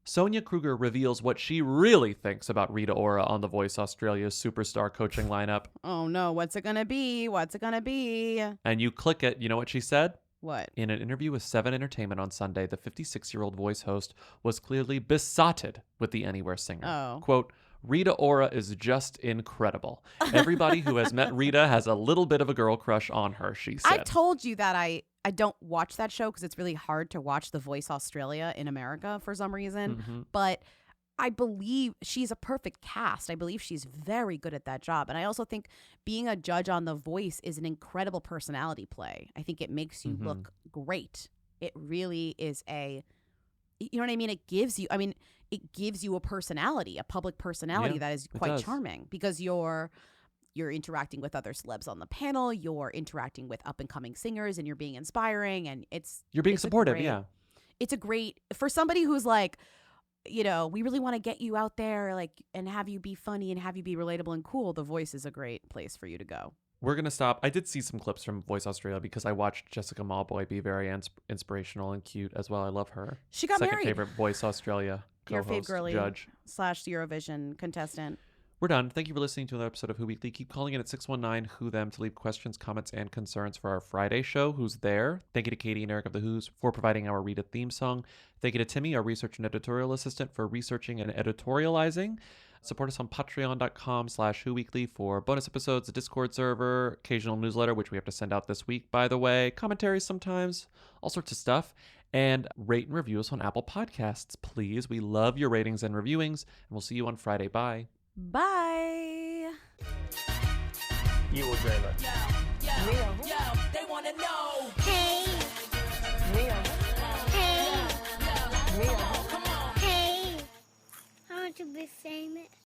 Sonia Kruger reveals what she really thinks about Rita Ora on The Voice Australia's superstar coaching lineup. Oh no, what's it gonna be? What's it gonna be? And you click it, you know what she said? What? In an interview with 7 Entertainment on Sunday, the 56-year-old Voice host was clearly besotted with the Anywhere singer. Oh. Quote, Rita Ora is just incredible. Everybody who has met Rita has a little bit of a girl crush on her, she said. I've told you that I don't watch that show because it's really hard to watch The Voice Australia in America for some reason. Mm-hmm. But I believe she's a perfect cast. I believe she's very good at that job. And I also think being a judge on The Voice is an incredible personality play. I think it makes you look great. It really is you know what I mean? It gives you a personality, a public personality that is quite charming because you're interacting with other celebs on the panel, you're interacting with up and coming singers, and you're being inspiring, and you're being supportive. It's a great for somebody who's like, you know, we really want to get you out there, like, and have you be funny and have you be relatable and cool. The Voice is a great place for you to go. We're going to stop. I did see some clips from Voice Australia because I watched Jessica Malboy be very inspirational and cute as well. I love her. She got Second married. Favorite Voice Australia Your co-host, fave girly judge. / Eurovision contestant. We're done. Thank you for listening to another episode of Who Weekly. Keep calling in at 619-WHO Them to leave questions, comments, and concerns for our Friday show, Who's There. Thank you to Katie and Eric of the Who's for providing our Rita theme song. Thank you to Timmy, our research and editorial assistant, for researching and editorializing. Support us on patreon.com/WhoWeekly for bonus episodes, a Discord server, occasional newsletter, which we have to send out this week, by the way, commentaries sometimes, all sorts of stuff. And rate and review us on Apple Podcasts, please. We love your ratings and reviewings, and we'll see you on Friday. Bye. Bye. You will dream it. Yo, they wanna know. Hey.